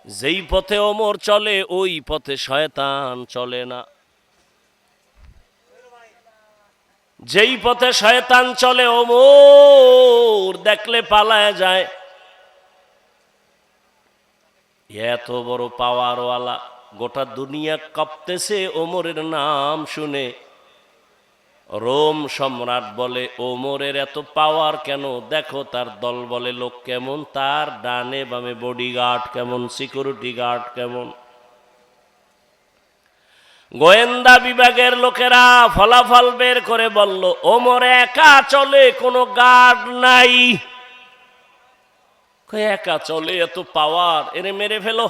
যেই পথে ওমর চলে ওই পথে শয়তান চলে না। যেই পথে শয়তান চলে ওমর দেখলে পালায় যায়। এত বড় পাওয়ারওয়ালা, গোটা দুনিয়া কাঁপতেছে ওমরের নাম শুনে। রোম সম্রাট বলে ওমরের এত পাওয়ার কেন, দেখো তার দল বলে লোক কেমন, তার ডানে বামে বডিগার্ড কেমন, সিকিউরিটি গার্ড কেমন। গোয়েন্দা বিভাগের লোকেরা ফলাফল বের করে বলল ওমর একা চলে, কোনো গার্ড নাই। একা চলে, এত পাওয়ার, এরে মেরে ফেলো।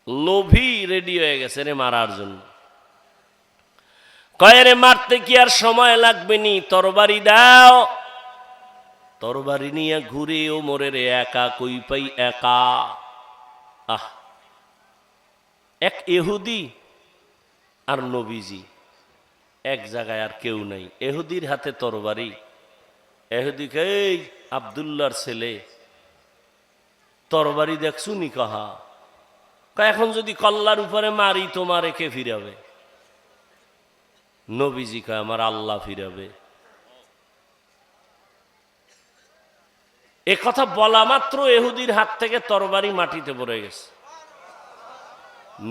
লোভী রেডি হয়ে গেছে রে মারার জন্য। কয়েরে মারতে কি আর সময় লাগবে নি, তরবারি দাও। তরবারি নিয়ে ঘুরে ওমরের একা কই পাই, একা। আহ, এক ইহুদি আর নবীজি এক জায়গায়, আর কেউ নাই। এহুদির হাতে তরবারি। এহুদিকে এই আব্দুল্লাহর ছেলে তরবারি দেখছু নি কাহা? এখন যদি কল্লার উপরে মারি তোমারে কে ফিরাবে? নবীজি কয় আমার আল্লাহ ফিরাবে। এ কথা বলা মাত্র এহুদির হাত থেকে তরবারি মাটিতে পড়ে গেছে।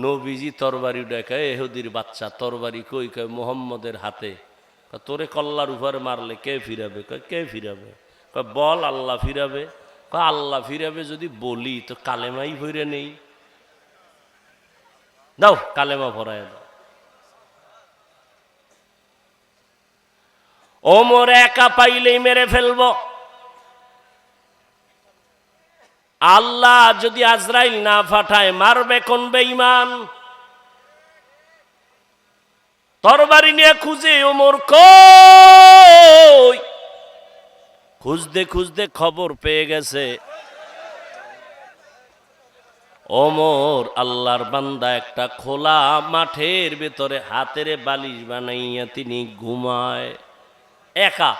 নবীজি তরবারি দেখায়, এহুদির বাচ্চা তরবারি কই? কয় মুহাম্মদের হাতে। তোরে কল্লার উপরে মারলে কে ফিরাবে? কয় কে ফিরাবে? কয় বল আল্লাহ ফিরাবে। কয় আল্লাহ ফিরাবে যদি বলি তো কালেমাই ভরে নেই। দাও কালেমা ভরায় দাও। ওমর একা পাইলেই মেরে ফেলব। আল্লাহ যদি আজরাইল না পাঠায় মারবে কোন বেঈমান? তরবারি নিয়ে খুঁজে ওমর কই, খুঁজতে খুঁজতে খবর পেয়ে গেছে ওমর আল্লাহর বান্দা একটা খোলা মাঠের ভেতরে হাতের বালিশ বানাইয়া তিনি ঘুমায় একা।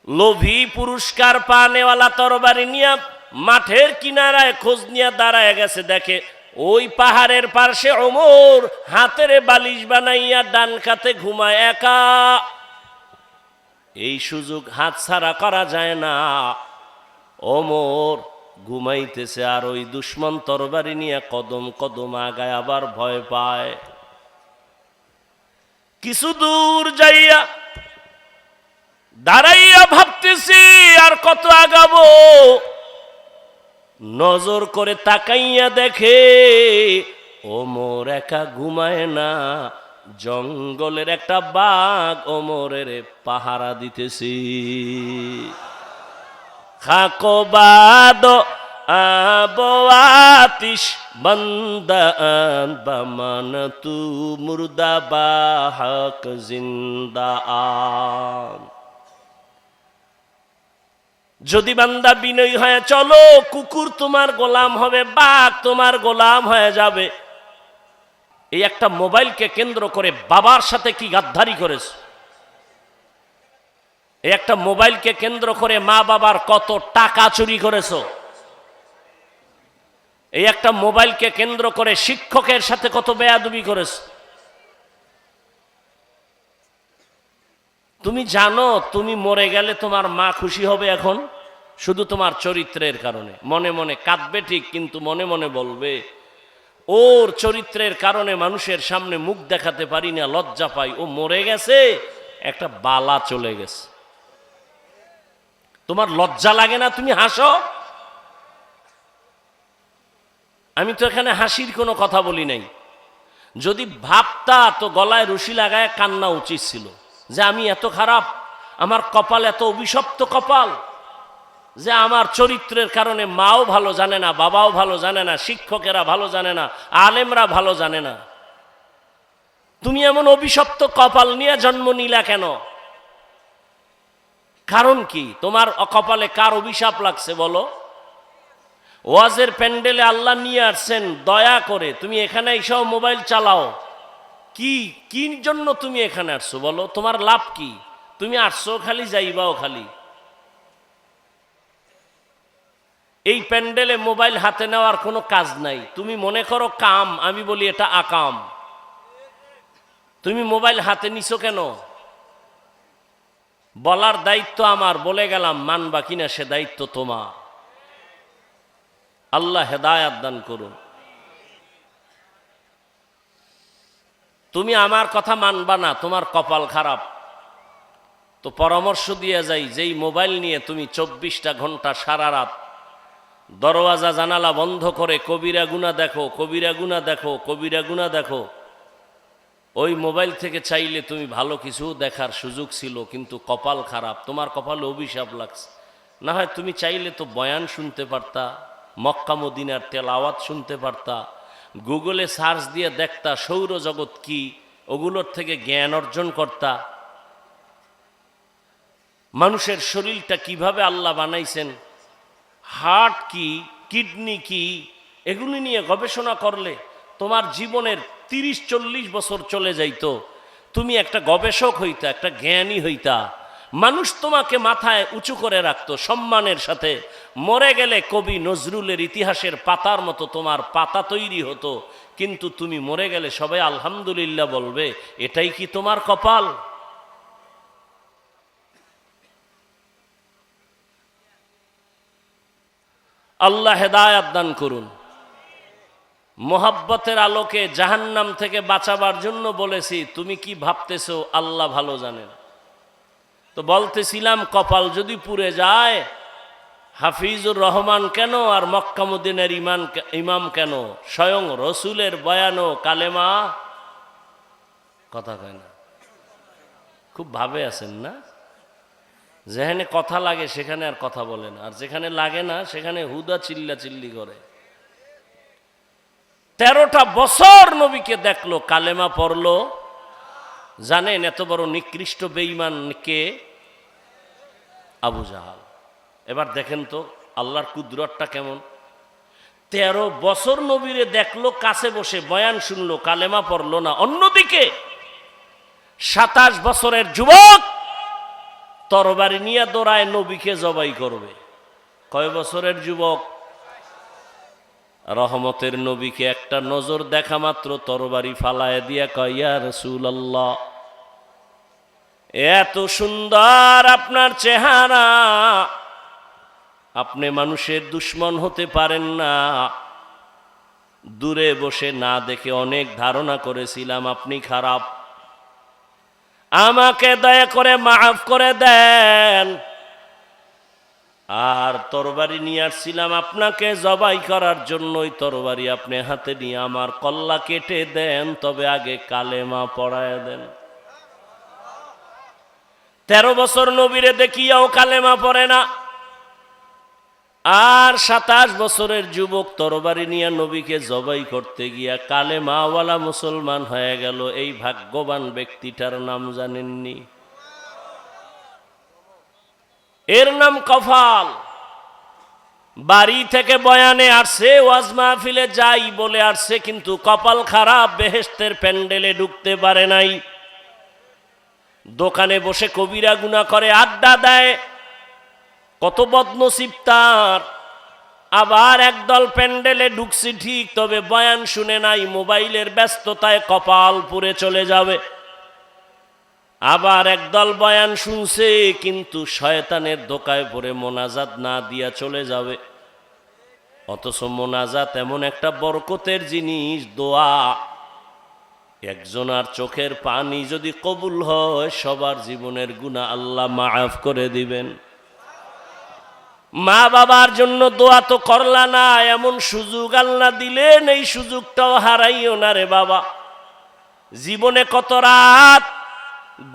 লোভী পুরস্কার পানেওয়ালা তরবারি নিয়ে মাঠের কিনারায় খোঁজ নিয়ে দাঁড়ায় গেছে, দেখে ওই পাহাড়ের পাশে ওমর হাতের বালিশ বানাইয়া ডান কাতে ঘুমায় একা। এই সুযোগ হাতছাড়া করা যায় না। ওমর ঘুমাইতেছে আর ওই দুশ্মন তরবারি নিয়ে কদম কদম আগায়, আবার ভয় পায়। কিছু দূর যাইয়া দাঁড়াইয়া ভাবতেছি আর কত আগাবো। নজর করে তাকাইয়া দেখে ওমর একা ঘুমায় না, জঙ্গলের একটা বাঘ ওমরের পাহারা দিতেছি। খাকো বাদ আবো আতিশ বন্দান বামান তু মুর্দা বাহক জিন্দা আন। যদি বান্দা বিনয়ী হয়ে চলো, কুকুর তোমার গোলাম হবে, বাঘ তোমার গোলাম হয়ে যাবে। এই একটা মোবাইলকে কেন্দ্র করে বাবার সাথে কি গাদ্দারি করেছ? এই একটা মোবাইলকে কেন্দ্র করে মা বাবার কত টাকা চুরি করেছ? এই একটা মোবাইলকে কেন্দ্র করে শিক্ষকের সাথে কত বেয়াদবি করেছ? তুমি জানো তুমি মরে গেলে তোমার মা খুশি হবে এখন শুধু তোমার চরিত্রের কারণে। মনে মনে কাঁদবে ঠিক, কিন্তু মনে মনে বলবে ওর চরিত্রের কারণে মানুষের সামনে মুখ দেখাতে পারি না, লজ্জা পাই। ও মরে গেছে, একটা বালা চলে গেছে। তোমার লজ্জা লাগে না? তুমি হাসো। আমি তো এখানে হাসির কোনো কথা বলি নাই। যদি ভাবতা তো গলায় রশি লাগায় কান্না উচিত ছিল যে আমি এত খারাপ, আমার কপাল এত অভিশপ্ত কপাল যে আমার চরিত্রের কারণে মাও ভালো জানে না, বাবাও ভালো জানে না, শিক্ষকেরা ভালো জানে না, আলেমরা ভালো জানে না। তুমি এমন অভিশপ্ত কপাল নিয়ে জন্ম নিলা কেন? কারণ কি? তোমার কপালে কার অভিশাপ লাগছে বলো? ওয়াজের প্যান্ডেলে আল্লাহ নিয়ে আসছেন দয়া করে, তুমি এখানে এসব মোবাইল চালাও। কি জন্য তুমি এখানে আসছো বলো? তোমার লাভ কি? তুমি আসছো খালি, যাইবাও খালি। এই প্যান্ডেলে মোবাইল হাতে নেওয়ার কোনো কাজ নাই। তুমি মনে করো কাম, আমি বলি এটা আকাম। তুমি মোবাইল হাতে নিছো কেন? বলার দায়িত্ব আমার, বলে গেলাম, মানবা কিনা সে দায়িত্ব তোমার। আল্লাহ হেদায়াত দান করুন। তুমি আমার কথা মানবা না, তোমার কপাল খারাপ। তো পরামর্শ দিয়ে যাই, যেই মোবাইল নিয়ে তুমি 24টা ঘন্টা সারা রাত দরওয়াজা জানালা বন্ধ করে কবিরা গুনাহ দেখো, কবিরা গুনাহ দেখো, কবিরা গুনাহ দেখো, ওই মোবাইল থেকে চাইলে তুমি ভালো কিছু দেখার সুযোগ ছিল, কিন্তু কপাল খারাপ, তোমার কপালে অভিশাপ লাগছে। না হয় তুমি চাইলে তো বয়ান শুনতে পারতা, মক্কা মদিনার তেলাওয়াত শুনতে পারতা, গুগলে সার্চ দিয়ে দেখতা সৌরজগৎ কি, ওগুলোর থেকে জ্ঞান অর্জন করতা। মানুষের শরীরটা কিভাবে আল্লাহ বানাইছেন, হার্ট কি, কিডনি কি, এগুলি নিয়ে গবেষণা করলে তোমার জীবনের 30-40 বছর চলে যাইতো। তুমি একটা গবেষক হইতা, একটা জ্ঞানী হইতা। মানুষ তোমাকে মাথায় উঁচু করে রাখতো সম্মানের সাথে। মরে গেলে কবি নজরুলের ইতিহাসের পাতার মতো তোমার পাতা তৈরি হতো, কিন্তু তুমি মরে গেলে সবাই আলহামদুলিল্লাহ বলবে। এটাই কি তোমার কপাল? আল্লাহ হেদায়াত দান করুন। মোহাব্বতের আলোকে জাহান্নাম থেকে বাঁচাবার জন্য বলেছি, তুমি কি ভাবতেছো আল্লাহ ভালো জানেন। তো বলতেছিলাম, কপাল যদি পুড়ে যায়, হাফিজুর রহমান কেন আর মক্কা মদিনার ইমাম কেন, স্বয়ং রসুলের বয়ানো কালেমা কথা কয় না। খুব ভাবে আছেন না? যেখানে কথা লাগে সেখানে আর কথা বলে না, আর যেখানে লাগে না সেখানে হুদা চিল্লা চিল্লি করে। 13টা বছর নবীকে দেখলো, কালেমা পড়লো। জানেন এত বড় নিকৃষ্ট বেঈমান কে? আবু জাহাল। এবার দেখেন তো আল্লাহর কুদরতটা কেমন। 13 বছর নবীরে দেখলো, কাছে বসে বয়ান শুনলো, কালেমা পড়লো না। অন্যদিকে 27 বছরের যুবক তরবারি নিয়ে দৌড়ায় নবীকে জবাই করবে। কয় বছরের যুবক? রহমতের নবীকে একটা নজর দেখা মাত্র তরবারি ফালায় দিয়া কয়, ইয়া রাসূলুল্লাহ, এত সুন্দর আপনার চেহারা, আপনি মানুষের দুশ্মন হতে পারেন না। দূরে বসে না দেখে অনেক ধারণা করেছিলাম আপনি খারাপ, আমাকে দয়া করে মাফ করে দেন। আর তরবারি নিয়ে আসছিলাম আপনাকে জবাই করার জন্য, ওই তরবারি আপনি হাতে নিয়ে আমার কল্লা কেটে দেন, তবে আগে কালেমা পড়ায় দেন। 13 বছর নবীরে দেখিয়াও কালেমা পড়ে না, আর 27 বছরের যুবক তরবারি নিয়ে নবীকে জবাই করতে গিয়া কালেমাওয়ালা মুসলমান হয়ে গেল। এই ভাগ্যবান ব্যক্তিটার নাম জানেননি? এর নাম কপাল। বাড়ি থেকে বয়ানে আসছে, ওয়াজ মাহফিলে যাই বলে আসছে, কিন্তু কপাল খারাপ, বেহেশতের প্যান্ডেলে ঢুকতে পারে নাই। দোকানে বসে কবিরা গুনাহ করে আড্ডা দেয়, কত বদনসিব তার। আবার একদল প্যান্ডেলে ঢুকছি ঠিক, তবে বয়ান শুনে নাই, মোবাইলের ব্যস্ততায় কপাল পুড়ে চলে যাবে। আবার একদল বয়ান শুনছে, কিন্তু শয়তানের ধোকায় পড়ে মোনাজাত না দিয়া চলে যাবে। অথচ মোনাজাত এমন একটা বরকতের জিনিস, দোয়া। একজনার চোখের পানি যদি কবুল হয়, সবার জীবনের গুনাহ আল্লাহ মাফ করে দিবেন। মা বাবার জন্য দোয়া তো করলা না, এমন সুযোগ আল্লাহ দিলেন, এই সুযোগটাও হারাইও না রে বাবা। জীবনে কত রাত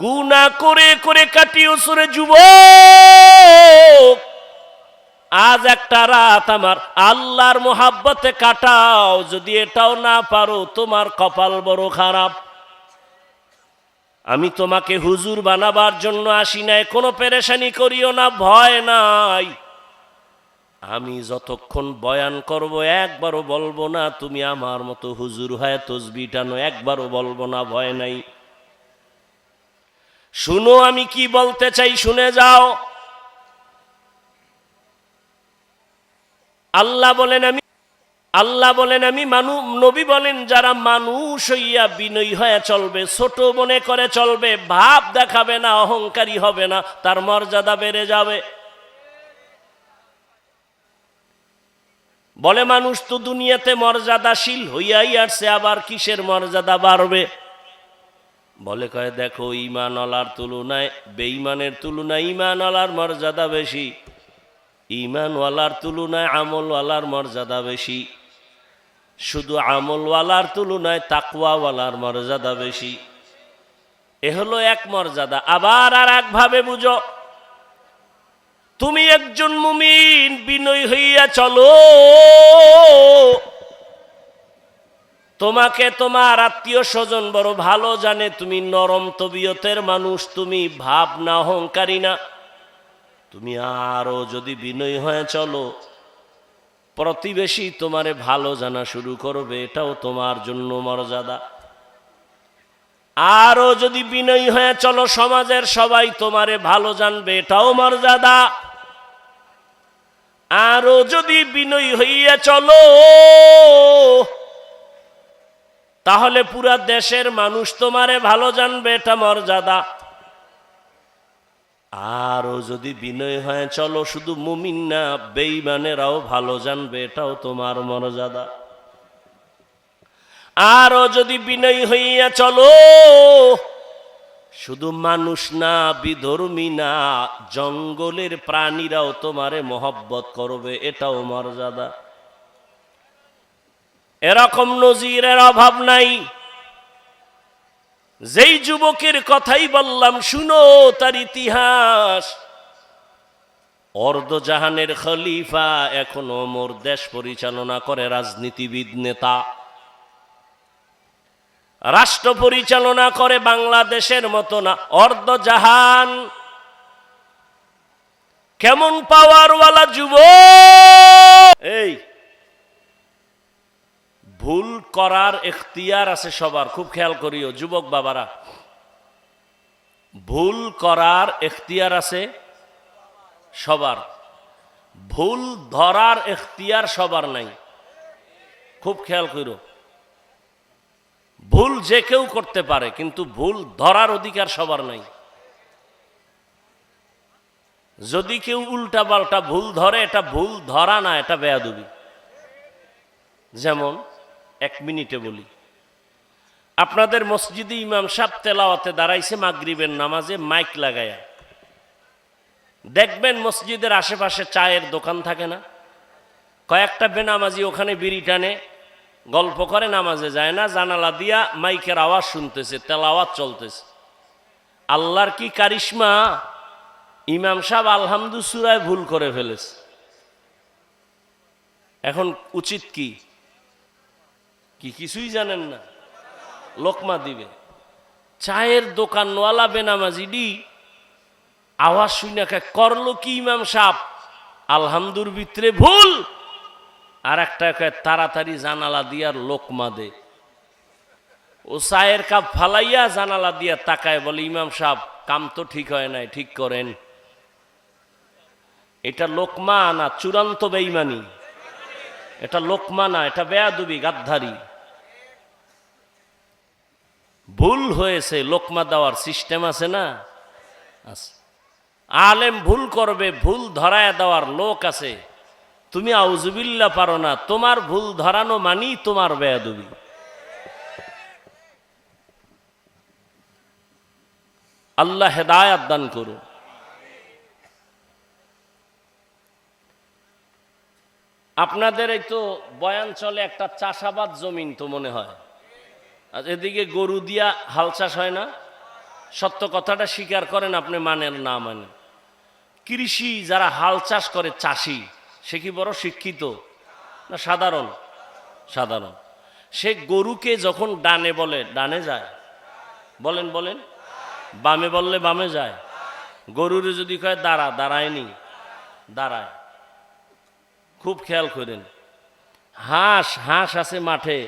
গুনাহ করে করে কাটিয়েছো রে যুবক, আজ একটা রাত আমার আল্লাহর মোহাব্বতে কাটাও। যদি এটাও না পারো, তোমার কপাল বড় খারাপ। আমি তোমাকে হুজুর বানাবার জন্য আসি নাই, কোনো পেরেশানি করিও না, ভয় নাই। আমি যতক্ষণ বয়ান করব একবারও বলবো না তুমি আমার মতো হুজুর হয়ে তসবিহ টানো, একবারও বলবো না, ভয় নাই। শুনো আমি কি বলতে চাই, শুনে যাও। আল্লাহ বলেন আমি নবী বলেন যারা মানুষ হইয়া বিনয়ী হয়ে চলবে, ছোট মনে করে চলবে, ভাব দেখাবে না, অহংকারী হবে না, তার মর্যাদা বেড়ে যাবে। বলে মানুষ তো দুনিয়াতে মর্যাদাশীল হইয়াই আসছে, আবার কিসের মর্যাদা বাড়বে? বলে কয় দেখো ঈমানওয়ালার তুলনায় বেঈমানের তুলনায় ঈমানওয়ালার মর্যাদা বেশি, ঈমানওয়ালার তুলনায় আমলওয়ালার মর্যাদা বেশি, শুধু আমলওয়ালার তুলনায় তাকওয়াওয়ালার মর্যাদা বেশি। এ হলো এক মর্যাদা। আবার আর একভাবে বুঝো, তুমি একজন মুমিন বিনয়ী হইয়া চলো, তোমাকে তোমার আত্মীয় স্বজন বড় ভালো জানে, তুমি নরম তবিয়তের মানুষ, তুমি ভাব না, অহংকারী না। তুমি আরো যদি বিনয়ী হয়ে চলো, প্রতিবেশী তোমারে ভালো জানা শুরু করবে, এটাও তোমার জন্য মর্যাদা। আরো যদি বিনয়ী হয়ে চলো, সমাজের সবাই তোমারে ভালো জানবে, এটাও মর্যাদা। আরো যদি বিনয়ী হইয়া চলো, তাহলে পুরা দেশের মানুষ তোমারে ভালো জানবে, এটা মর্যাদা। আরো যদি বিনয় হয়ে চলো, শুধু মুমিন না বেঈমানেরাও ভালো জানবে, এটাও তোমার মর্যাদা। আরো যদি বিনয়ী হইয়া চলো, শুধু মানুষ না, বিধর্মী না, জঙ্গলের প্রাণীরাও তোমারে মহব্বত করবে, এটাও মর্যাদা। এরকম নজিরের অভাব নাই। যেই যুবকের কথাই বললাম, শুনো তার ইতিহাস। অর্ধজাহানের খলিফা, এখনো মোর দেশ পরিচালনা করে, রাজনীতিবিদ নেতা, রাষ্ট্র পরিচালনা করে, বাংলাদেশের মতো না, অর্ধজাহান। কেমন পাওয়ারওয়ালা যুবক! এই ভুল করার এখতিয়ার আছে সবার, খুব খেয়াল করিও যুবক বাবারা, ভুল করার এখতিয়ার আছে সবার, ভুল ধরার এখতিয়ার সবার নাই। খুব খেয়াল করিও, ভুল যে কেউ করতে পারে, কিন্তু ভুল ধরার অধিকার সবার নাই। যদি কেউ উল্টা পাল্টা ভুল ধরে, এটা ভুল ধরা না, এটা বেয়াদবি। যেমন এক মিনিটে বলি, আপনাদের মসজিদে ইমাম সাহেব তেলাওয়াতে দাঁড়াইছে মাগরিবের নামাজে, মাইক লাগায়া। দেখবেন মসজিদের আশেপাশে চায়ের দোকান থাকে না, কয়েকটা বেনামাজি ওখানে বিড়ি টানে, গল্প করে, নামাজে যায় না, জানালা দিয়া মাইকের আওয়াজ শুনতেছে, তেলাওয়াত চলতেছে। আল্লাহর কি কারিশমা! ইমাম সাহেব আলহামদু সূরায় ভুল করে ফেলেছে। এখন উচিত কি? কিছুই জানেন না, লোকমা দিবে। চায়ের দোকানওয়ালা বেনামাজিডি আওয়াজ শুনে করলো কি ইমাম সাহেব, আলহামদুর ভিতরে ভুল, আর একটা তাড়াতাড়ি জানালা দিয়ার লোকমা দে। ও চায়ের কাপ ফালাইয়া জানালা দিয়া তাকায়, বলে ইমাম সাহেব কাম তো ঠিক হয় নাই, ঠিক করেন। এটা লোকমা না, চূড়ান্ত বেঈমানি। এটা লোকমা না, এটা বেয়াদবি, গাদ্দারি। ভুল হয়েছে, লোকমা দেওয়ার সিস্টেম আছে না? আছে। আলেম ভুল করবে, ভুল ধরায় দেওয়ার লোক আছে। তুমি আউযুবিল্লাহ পারো না, তোমার ভুল ধরানো মানি তোমার বেয়াদবি। আল্লাহ হেদায়াত দান করুন। আপনাদের এই তো বয়ান চলে, একটা চাষাবাদ জমিন তো মনে হয়, আর এদিকে গরু দিয়া হাল চাষ হয় না? সত্য কথাটা স্বীকার করেন, আপনি মানেন না মানেন। কৃষি যারা হাল চাষ করে, চাষি, সে কি বড় শিক্ষিত না সাধারণ? সাধারণ। সে গরুকে যখন ডানে বলে ডানে যায়, বলেন বলেন, বামে বললে বামে যায়। গরুরে যদি কয় দাঁড়া, দাঁড়ায়নি, দাঁড়ায়। খুব খেয়াল করেন। হাঁস আছে মাঠে,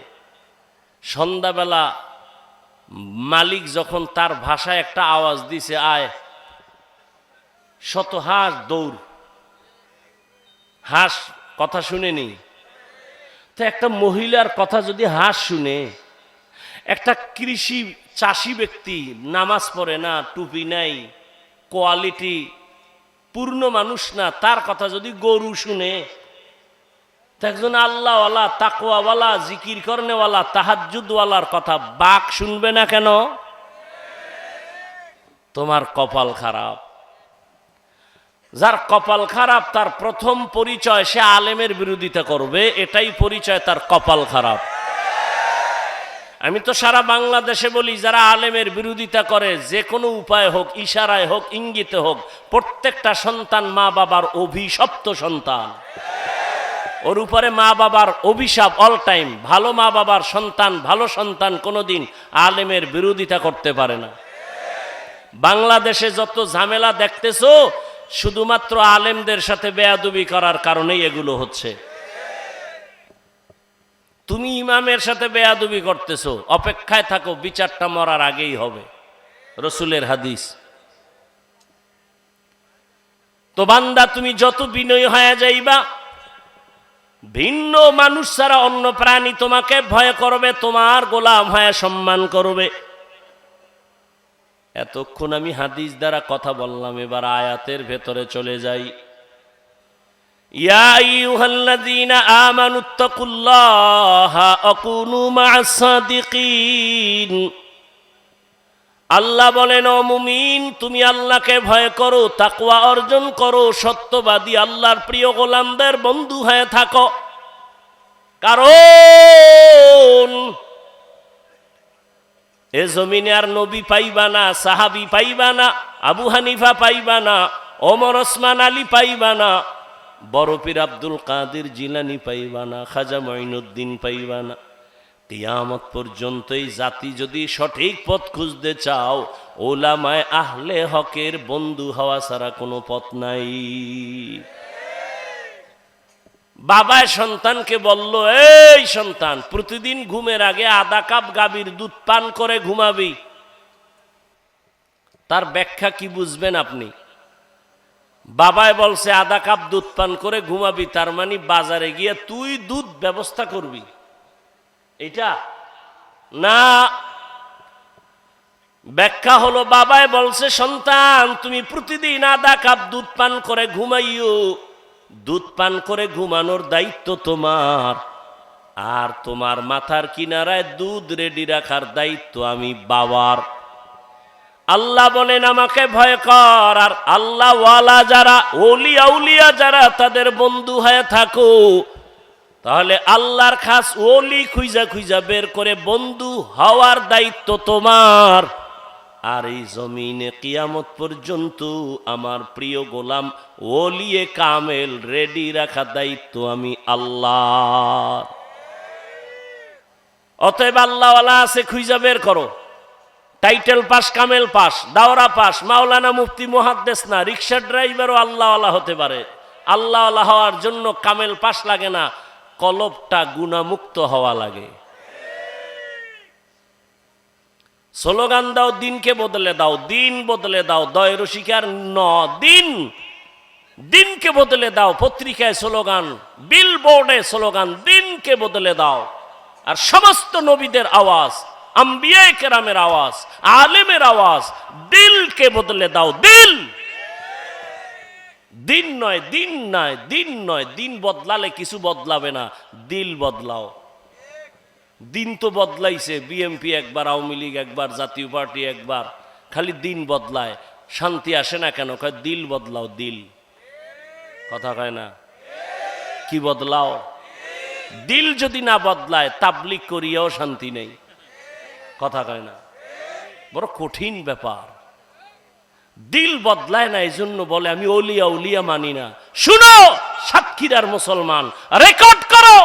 সন্ধ্যাবেলা মালিক যখন তার ভাষায় একটা আওয়াজ দিছে, আয়, শত হাঁস দৌড়। হাঁস কথা শুনেনি? তো একটা মহিলার কথা যদি হাঁস শুনে, একটা কৃষি চাষি ব্যক্তি নামাজ পড়ে না, টুপি নাই, কোয়ালিটি পূর্ণ মানুষ না, তার কথা যদি গরু শুনে, একজন আল্লাহওয়ালা, তাকওয়াওয়ালা, জিকির করনেওয়ালা, তাহাজ্জুদওয়ালার কথা বাঘ শুনবে না কেন? তোমার কপাল খারাপ। যার কপাল খারাপ তার প্রথম পরিচয় সে আলেমের বিরোধিতা করবে, এটাই পরিচয় তার কপাল খারাপ। আমি তো সারা বাংলাদেশে বলি, যারা আলেমের বিরোধিতা করে, যে কোনো উপায় হোক, ইশারায় হোক, ইঙ্গিতে হোক, প্রত্যেকটা সন্তান মা বাবার অভিশপ্ত সন্তান। ওর উপরে মা বাবার অভিশাপ অল টাইম। ভালো মা বাবার সন্তান, ভালো সন্তান কোনোদিন আলেমের বিরোধিতা করতে পারে না। বাংলাদেশে যত ঝামেলা দেখতেছো শুধুমাত্র আলেমদের সাথে বেয়াদবি করার কারণেই এগুলো হচ্ছে। তুমি ইমামের সাথে বেয়াদবি করতেছো, অপেক্ষায় থাকো, বিচারটা মরার আগেই হবে, রসুলের হাদিস। তো বান্দা, তুমি যত বিনয়ী হয়ে যাইবা, ভিন্ন মানুষ ছাড়া অন্য প্রাণী তোমাকে ভয় করবে, তোমার গোলাম হয়ে সম্মান করবে। এতক্ষণ আমি হাদিস দ্বারা কথা বললাম, এবার আয়াতের ভেতরে চলে যাই। ইয়া আইয়ুহাল্লাযীনা আমানুত্তাকুল্লাহা ওয়া কুনু মা'আস সাদিকিন। আল্লাহ বলেন, ও মুমিন, তুমি আল্লাহকে ভয় করো, তাকওয়া অর্জন করো, সত্যবাদী আল্লাহর প্রিয় গোলামদের বন্ধু হয়ে থাকো। কারণ এ জমিনে আর নবী পাইবা না, সাহাবী পাইবা না, আবু হানিফা পাইবা না, ওমর ওসমান আলী পাইবা না, বড় পীর আব্দুল কাদের জিলানী পাইবা না, খাজা মঈনুদ্দিন পাইবা না। কিয়ামত পর্যন্ত এই জাতি যদি সঠিক পথ খুঁজতে চাও, ওলামায়ে আহলে হকের বন্ধু হওয়া ছাড়া কোনো পথ নাই। বাবায় সন্তানকে বলল, এই সন্তান, প্রতিদিন ঘুমের আগে আধা কাপ গাভীর দুধ পান করে ঘুমাবি। তার ব্যাখ্যা কি বুঝবেন আপনি? বাবায় বলছে আধা কাপ দুধ পান করে ঘুমাবি, তার মানে বাজারে গিয়ে তুই দুধ ব্যবস্থা করবি, এটা না। ব্যাখ্যা হলো, বাবায় বলছে, সন্তান, তুমি প্রতিদিন আধা কাপ দুধ পান করে ঘুমাইও, দুধ পান করে ঘুমানোর দায়িত্ব তোমার, আর তোমার মাথার কিনারায় দুধ রেডি রাখার দায়িত্ব আমি বাবার। আল্লাহ বলেন, আমাকে ভয় কর, আর আল্লাহ ওয়ালা যারা, ওলিয়া উলিয়া যারা, তাদের বন্ধু হয়ে থাকো। তাহলে আল্লাহর খাস ওলি খুঁজা খুঁজা বের করে বন্ধু হওয়ার দায়িত্ব তোমার। আর এই জমিনে কিয়ামত পর্যন্ত আমার প্রিয় গোলাম ওলিয়ে কামেল রেডি রাখা দায়িত্ব আমি আল্লাহ। অতএব আল্লাহওয়ালা আছে, খুঁজা বের করো। টাইটেল পাস, কামেল পাস, দাওরা পাস, মাওলানা, মুফতি, মুহাদ্দিস না, রিক্সা ড্রাইভারও আল্লাহওয়ালা হতে পারে। আল্লাহওয়ালা হওয়ার জন্য কামেল পাস লাগে না, কলবটা গুনাহমুক্ত হওয়া লাগে। স্লোগান দাও, দিনকে বদলে দাও, দিন বদলে দাও, দয় রসিকার দিন, দিনকে বদলে দাও। পত্রিকায় স্লোগান, বিল বোর্ডে স্লোগান, দিনকে বদলে দাও। আর সমস্ত নবীদের আওয়াজ, আম্বিয়ায়ে কেরামের আওয়াজ, আলেমের আওয়াজ, দিলকে বদলে দাও। দিল, দিন নয়, দিন নয়, দিন নয়। দিন বদলালে কিছু বদলাবে না, দিল বদলাও। দিন তো বদলাইছে, বিএমপি একবার, আওয়ামী লীগ একবার, জাতীয় পার্টি একবার, খালি দিন বদলায়, শান্তি আসে না কেন? কয় দিল বদলাও, দিল। কথা কয় না? কি বদলাও? দিল যদি না বদলায়, তাবলিগ করিয়াও শান্তি নেই। কথা কয় না? বড় কঠিন ব্যাপার। দিল বদলায় না, এই জন্য বলে আমি ওলিয়া উলিয়া মানি না। শুনো সাতক্ষীরার মুসলমান, রেকর্ড করো,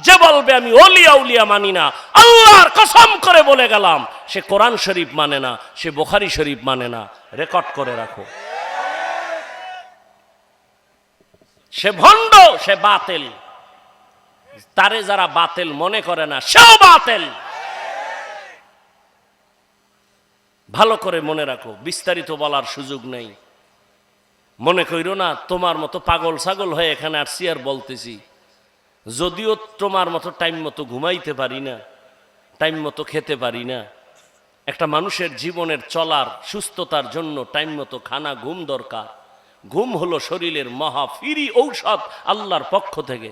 যে বলবে আমি ওলিয়া উলিয়া মানি না, আল্লাহর কসম করে বলে গেলাম, সে কোরআন শরীফ মানে না, সে বুখারী শরীফ মানে না। রেকর্ড করে রাখো। সে ভণ্ড, সে বাতিল। তারে যারা বাতিল মনে করে না, সেও বাতিল। ভালো করে মনে রাখো, বিস্তারিত বলার সুযোগ নেই। মনে কইরো না তোমার মতো পাগল ছাগল হয়ে এখানে আসছি আর বলতেছি। যদিও তোমার মতো টাইম মতো ঘুমাইতে পারি না, টাইম মতো খেতে পারি না। একটা মানুষের জীবনের চলার সুস্থতার জন্য টাইম মতো খানা ঘুম দরকার। ঘুম হলো শরীরের মহা ফ্রি ঔষধ আল্লাহর পক্ষ থেকে।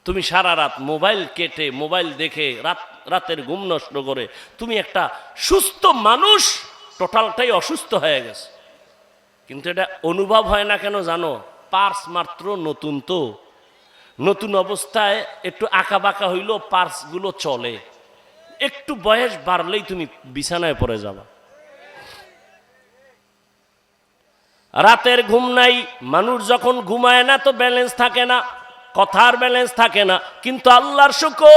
তুমি সারা রাত মোবাইল কেটে মোবাইল দেখে রাতের ঘুম নষ্ট করে তুমি একটা সুস্থ মানুষ, টোটালটাই অসুস্থ হয়ে গেছে। কিন্তু এটা অনুভব হয় না কেন জানো? পার্স মাত্র নতুন, তো নতুন অবস্থায় একটু আঁকা বাঁকা হইলেও পার্সগুলো চলে, একটু বয়স বাড়লেই তুমি বিছানায় পড়ে যাবা। রাতের ঘুম নাই, মানুষ যখন ঘুমায় না তো ব্যালেন্স থাকে না, কথার ব্যালেন্স থাকে না। কিন্তু আল্লাহর শুকর,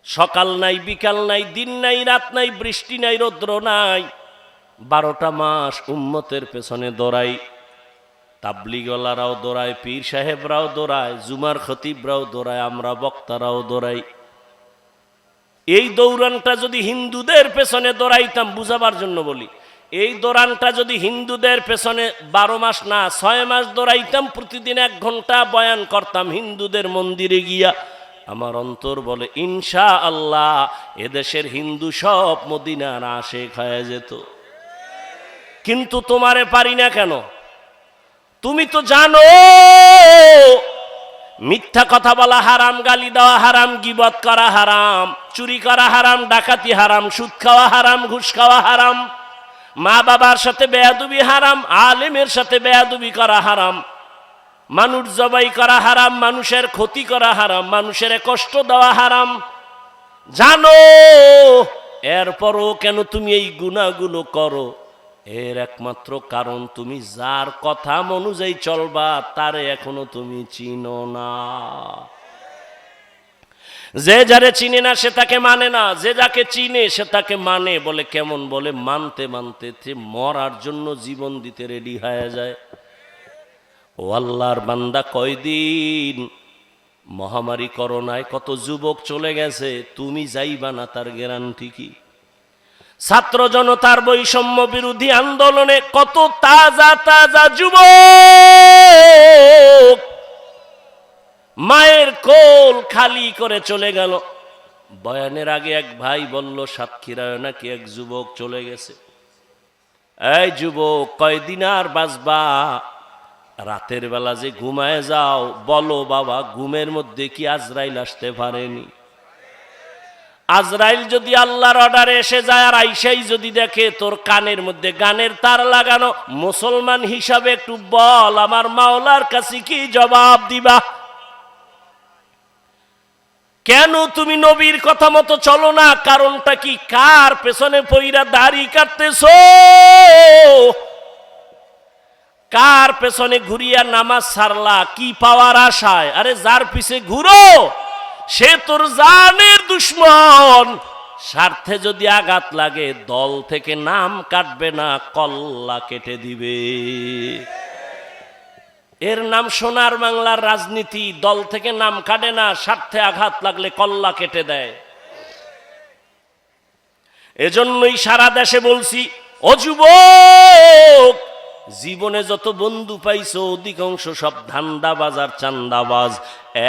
সকাল নাই বিকাল নাই, দিন নাই রাত নাই, বৃষ্টি নাই রৌদ্র নাই, 12টা মাস উম্মতের পেছনে দৌড়াই। তাবলিগওয়ালারাও দৌড়ায়, পীর সাহেবরাও দৌড়ায়, জুমার খতিবরাও দৌড়ায়, আমরা বক্তারাও দৌড়াই। এই দৌড়ানটা যদি হিন্দুদের পেছনে দৌড়াইতাম, বুঝাবার জন্য বলি, এই দৌড়ানটা যদি হিন্দুদের পেছনে 12 মাস না 6 মাস দৌড়াইতাম, প্রতিদিন 1 ঘন্টা বয়ান করতাম হিন্দুদের মন্দিরে গিয়া, আমার অন্তর বলে ইনশাআল্লাহ এদেশের হিন্দু সব মদিনার আশিক হয়ে যেত। কিন্তু তোমারে পারি না কেন? তুমি তো জানো মিথ্যা কথা বলা হারাম, গালি দেওয়া হারাম, গীবত করা হারাম, চুরি করা হারাম, ডাকাতি হারাম, সুদ খাওয়া হারাম, ঘুষ খাওয়া হারাম, মা বাবার সাথে বেয়াদবি হারাম, আলেমের সাথে বেয়াদবি করা হারাম, মানুষ জবাই করা হারাম, মানুষের ক্ষতি করা হারাম, মানুষের কষ্ট দেওয়া হারাম। জানো, এরপরও কেন তুমি এই গুনাহগুলো করো? এর একমাত্র কারণ তুমি যার কথা অনুযায়ী চলবা তারে এখনো তুমি চিনো না। যে যারে চিনে না সে তাকে মানে না, যে যাকে চিনে সে তাকে মানে। বলে কেমন? বলে মানতে মানতে মরার জন্য জীবন দিতে রেডি হয়ে যায়। ও আল্লাহর বান্দা, কয়দিন মহামারী করোনায় কত যুবক চলে গেছে, তুমি যাইবা না তার গ্যারান্টি কি? ছাত্র জনতার বৈষম্য বিরোধী আন্দোলনে কত তাজা তাজা যুবক মায়ের কোল খালি করে চলে গেল। বয়ানের আগে এক ভাই বলল সাতক্ষীরায় নাকি এক যুবক চলে গেছে। এই যুবক, কয়দিন আর বাঁচবা? রাতের বেলা যে ঘুমায় যাও, বলো বাবা, ঘুমের মধ্যে কি আজরাইল আসতে পারেনি? আজরাইল যদি আল্লাহর অর্ডারে এসে যায় আর আইসাই যদি দেখে তোর কানের মধ্যে গানের তার লাগানো, মুসলমান হিসাবে একটু বল, আমার মাওলার কাছে কি জবাব দিবা? কেন তুমি নবীর কথা মতো চলো না? কারণটা কি? কার পেছনে পইরা দাড়ি কাটতেছো? কার পেছনে ঘুরিয়া নামাজ ছাড়লা কি পাওয়ার আশায়? আরে যার পিছে ঘুরো সে তোর জানের দুশ্মন। স্বার্থে যদি আঘাত লাগে দল থেকে নাম কাটবে না, কল্লা কেটে দিবে। এর নাম সোনার বাংলার রাজনীতি। দল থেকে নাম কাটে না, স্বার্থে আঘাত লাগলে কল্লা কেটে দেয়। এজন্যই সারা দেশে বলছি, ও যুবক, জীবনে যত বন্ধু পাইছো অধিকাংশ সব ধান্দাবাজ আর চান্দাবাজ।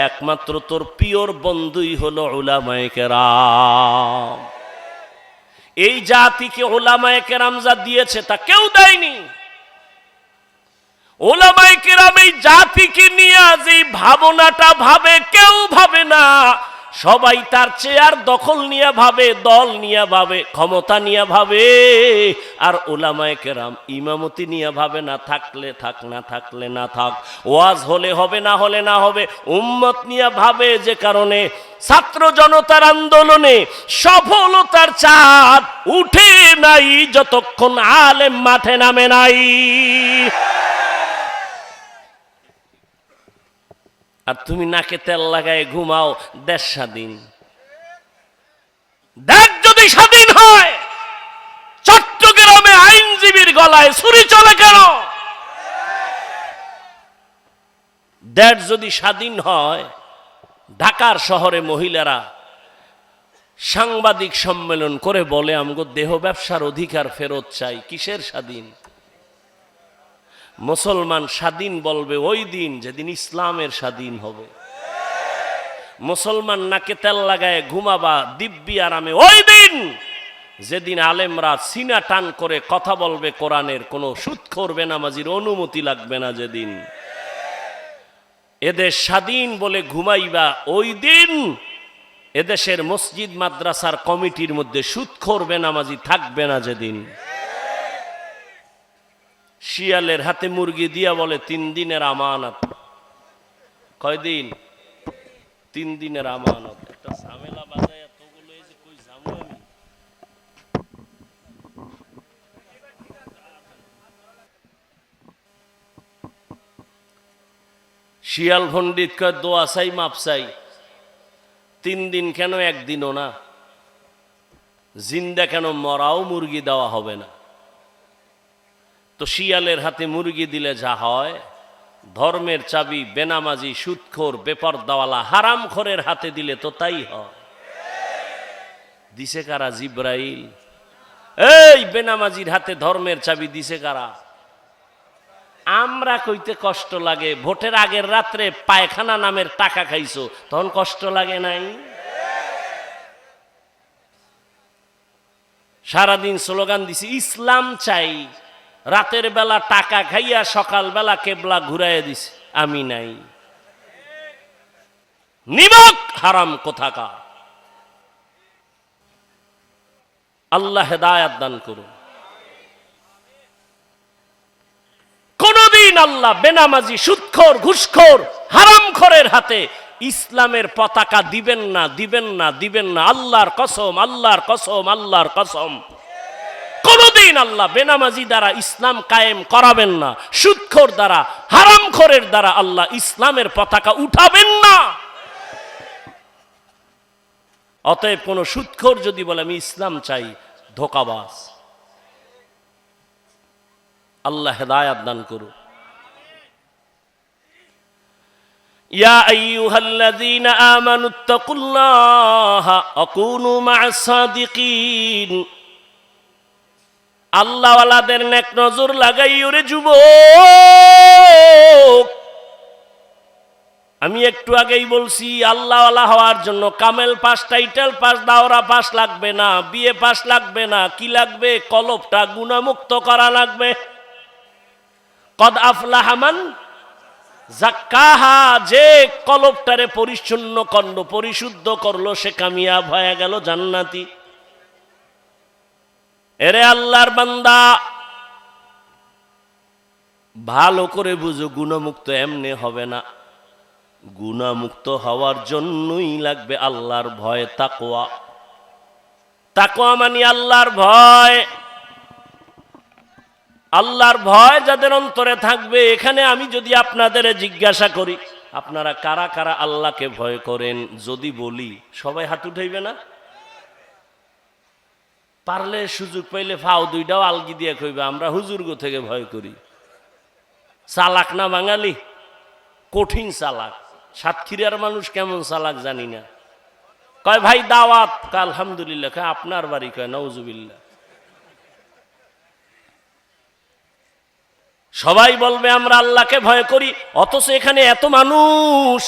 একমাত্র তোর পিওর বন্ধুই হলো উলামায়ে কেরাম। এই জাতিকে উলামায়ে কেরাম যা দিয়েছে তা কেউ দেয়নি। উলামায়ে কেরাম এই জাতিকে নিয়ে যে ভাবনাটা ভাবে, কেউ ভাবে না। সবাই তার চেয়ার দখল নিয়ে ভাবে, দল নিয়ে ভাবে, ক্ষমতা নিয়ে ভাবে। আর উলামায়ে কেরাম ইমামতি নিয়ে ভাবে, না থাকলে থাক, না থাকলে না থাক, ওয়াজ হলে হবে, না হলে না হবে, উম্মত নিয়ে ভাবে। যে কারণে ছাত্র জনতার আন্দোলনে সফলতার চাঁদ উঠে নাই যতক্ষণ আলেম মাঠে নামে নাই। আর তুমি নাকে তেল লাগায় ঘুমাও। দেশ স্বাধীন, দেশ যদি স্বাধীন হয়, চট্টগ্রামে আইনজীবীর গলায় ছুরি চলে কেন? দেশ যদি স্বাধীন হয়, ঢাকার শহরে মহিলারা সাংবাদিক সম্মেলন করে বলে আমগো দেহ ব্যবসার অধিকার ফেরত চাই। কিসের স্বাধীন? মুসলমান স্বাধীন বলবে ওই দিন যেদিন ইসলামের স্বাধীন হবে। মুসলমান নাকে তেল লাগায় ঘুমাবা দিব্যি আরামে ওই দিন যেদিন আলেমরা সিনা টান করে কথা বলবে কোরআনের, কোনো সুদখোর বেনামাজির অনুমতি লাগবে না। যেদিন এদেশ স্বাধীন বলে ঘুমাইবা ওই দিন এদেশের মসজিদ মাদ্রাসার কমিটির মধ্যে সুদখোর বেনামাজি থাকবে না। যেদিন শিয়ালের হাতে মুরগি দিয়া বলে 3 দিনের আমানত। কয়দিন? 3 দিনের আমানত। একটা ঝামেলা বাজায় এতগুলো এই যে কই যাবো আমি। শিয়াল পণ্ডিত কয় দোয়া চাই মাপ চাই। 3 দিন কেন, 1 দিনও না? জিন্দা কেন, মরাও মুরগি দেওয়া হবে না। তো শিয়ালের হাতে মুরগি দিলে যা হয়, ধর্মের চাবি বেনামাজি সুদখোর বেপরদাওয়ালা হারামখোরের হাতে দিলে তো তাই হয়। দিছে কারা? জিব্রাইল। এই বেনামাজির হাতে ধর্মের চাবি দিছে কারা? আমরা কইতে কষ্ট লাগে, ভোটের আগের রাত্রে পায়খানা নামের টাকা খাইছো, তখন কষ্ট লাগে নাই? সারাদিন স্লোগান দিছি ইসলাম চাই, রাতের বেলা টাকা খাইয়া সকাল বেলা কেবলা ঘুরাইয়া দিছে, আমি নাই। নিমক হারাম কোথাকা। আল্লাহ হেদায়াত দান করুন। কোনদিন আল্লাহ বেনামাজি সুদখোর ঘুষখোর হারামখোরের হাতে ইসলামের পতাকা দিবেন না, দিবেন না, দিবেন না। আল্লাহর কসম, আল্লাহর কসম, আল্লাহর কসম। কোনদিন আল্লাহ বেনামাজি দ্বারা ইসলাম কায়েম করাবেন না, সুদখোর দ্বারা হারামখোরের দ্বারা আল্লাহ ইসলামের পতাকা উঠাবেন না। অতএব কোন সুদখোর যদি বলে আমি ইসলাম চাই, ধোঁকাবাজ। আল্লাহ হেদায়াত দান করুন। ইয়া আইয়ুহাল্লাযীনা আমানুত্তাকুল্লাহা ওয়া কুনু মা'আস সাদিকিন। আল্লাহওয়ালাদের নেক নজর লাগাইও রে যুবক। আমি একটু আগেই বলছি আল্লাহওয়ালা হওয়ার জন্য কামেল পাস, টাইটেল পাস, দাওরা পাস লাগবে না, বিএ পাস লাগবে না। কি লাগবে? কলবটা গুনাহমুক্ত করা লাগবে। কদ আফলাহা মান যাক্কাহা। যে কলবটারে পরিচ্ছন্ন করলো, পরিশুদ্ধ করলো, সে কামিয়াব হয়ে গেল, জান্নাতি। এরে আল্লাহর বান্দা, ভালো করে বুঝো, গুনাহমুক্ত এমনি হবে না। গুনাহমুক্ত হওয়ার জন্যই লাগবে আল্লাহর ভয়, তাকওয়া। তাকওয়া মানে আল্লাহর ভয়। আল্লাহর ভয় যাদের অন্তরে থাকবে, এখানে আমি যদি আপনাদের জিজ্ঞাসা করি আপনারা কারা কারা আল্লাহকে ভয় করেন, যদি বলি সবাই হাত উঠাইবে না? পারলে সুযোগ পাইলে ফাও দুইটাও আলগি দিয়ে কইবে আমরা হুজুরগো থেকে ভয় করি। চালাক না বাঙালি? কঠিন চালাক। সাতক্ষীরার মানুষ কেমন চালাক জানি না। কয় ভাই দাওয়াত, আলহামদুলিল্লাহ। কয় আপনার বাড়ি? কয় নাউজুবিল্লাহ। সবাই বলবে আমরা আল্লাহকে ভয় করি, অথচ এখানে এত মানুষ,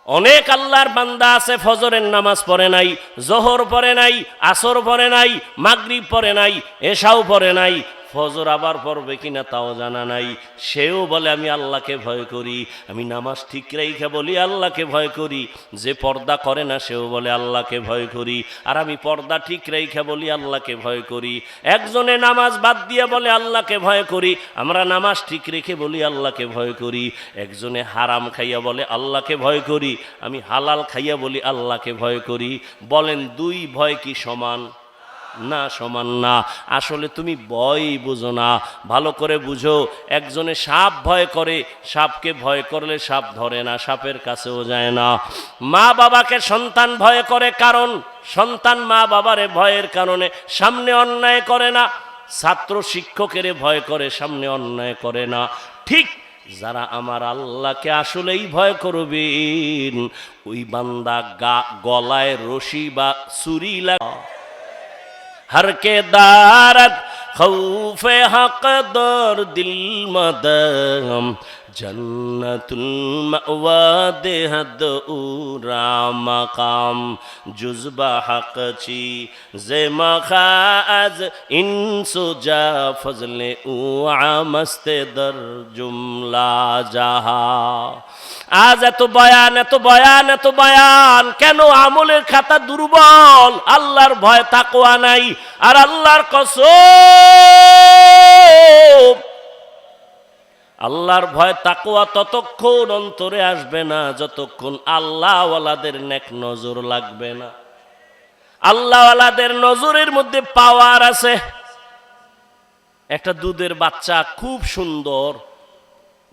অনেক আল্লাহর বান্দা আছে ফজরের নামাজ পড়ে নাই, জোহর পড়ে নাই, আসর পড়ে নাই, মাগরিব পড়ে নাই, এশাও পড়ে নাই, ফজর আবার পড়বে কিনা তাও জানা নাই। সেও বলে আমি আল্লাহকে ভয় করি। আমি নামাজ ঠিক রেখে বলি আল্লাহকে ভয় করি। যে পর্দা করে না সেও বলে আল্লাহকে ভয় করি। আর আমি পর্দা ঠিক রেখে বলি আল্লাহকে ভয় করি। একজনে নামাজ বাদ দিয়ে বলে আল্লাহকে ভয় করি। আমরা নামাজ ঠিক রেখে বলি আল্লাহকে ভয় করি। একজনে হারাম খাইয়া বলে আল্লাহকে ভয় করি। আমি হালাল খাইয়া বলি আল্লাহকে ভয় করি। বলেন দুই ভয় কি সমান? না, সমান না। আসলে তুমি ভয়ই বুঝো না। ভালো করে বুঝো। একজনে সাপ ভয় করে, সাপকে ভয় করলে সাপ ধরে না, সাপের কাছেও যায় না। মা বাবাকে সন্তান ভয় করে, কারণ সন্তান মা বাবারে ভয়ের কারণে সামনে অন্যায় করে না। ছাত্র শিক্ষকের ভয় করে, সামনে অন্যায় করে না। ঠিক যারা আমার আল্লাহকে আসলেই ভয় করবেন ওই বান্দা গলায় রশি বা ছুরি हर के दारत खौफे हक दर दिल मदम जन्नतुल मअवा देहद उरा मकाम जुज़बा हक ची जे मखाज इंसो जा फजले मस्ते दर जुमला जहा আজ এত বয়ান এত বয়ান এত বয়ান কেন? আমলের খাতা দুর্বল, আল্লাহর ভয় তাকওয়া নাই। আর আল্লাহর কসম, আল্লাহর ভয় তাকওয়া ততক্ষণ অন্তরে আসবে না যতক্ষণ আল্লাহওয়ালাদের নেক নজর লাগবে না। আল্লাহওয়ালাদের নজরের মধ্যে পাওয়ার আছে। একটা দুধের বাচ্চা খুব সুন্দর,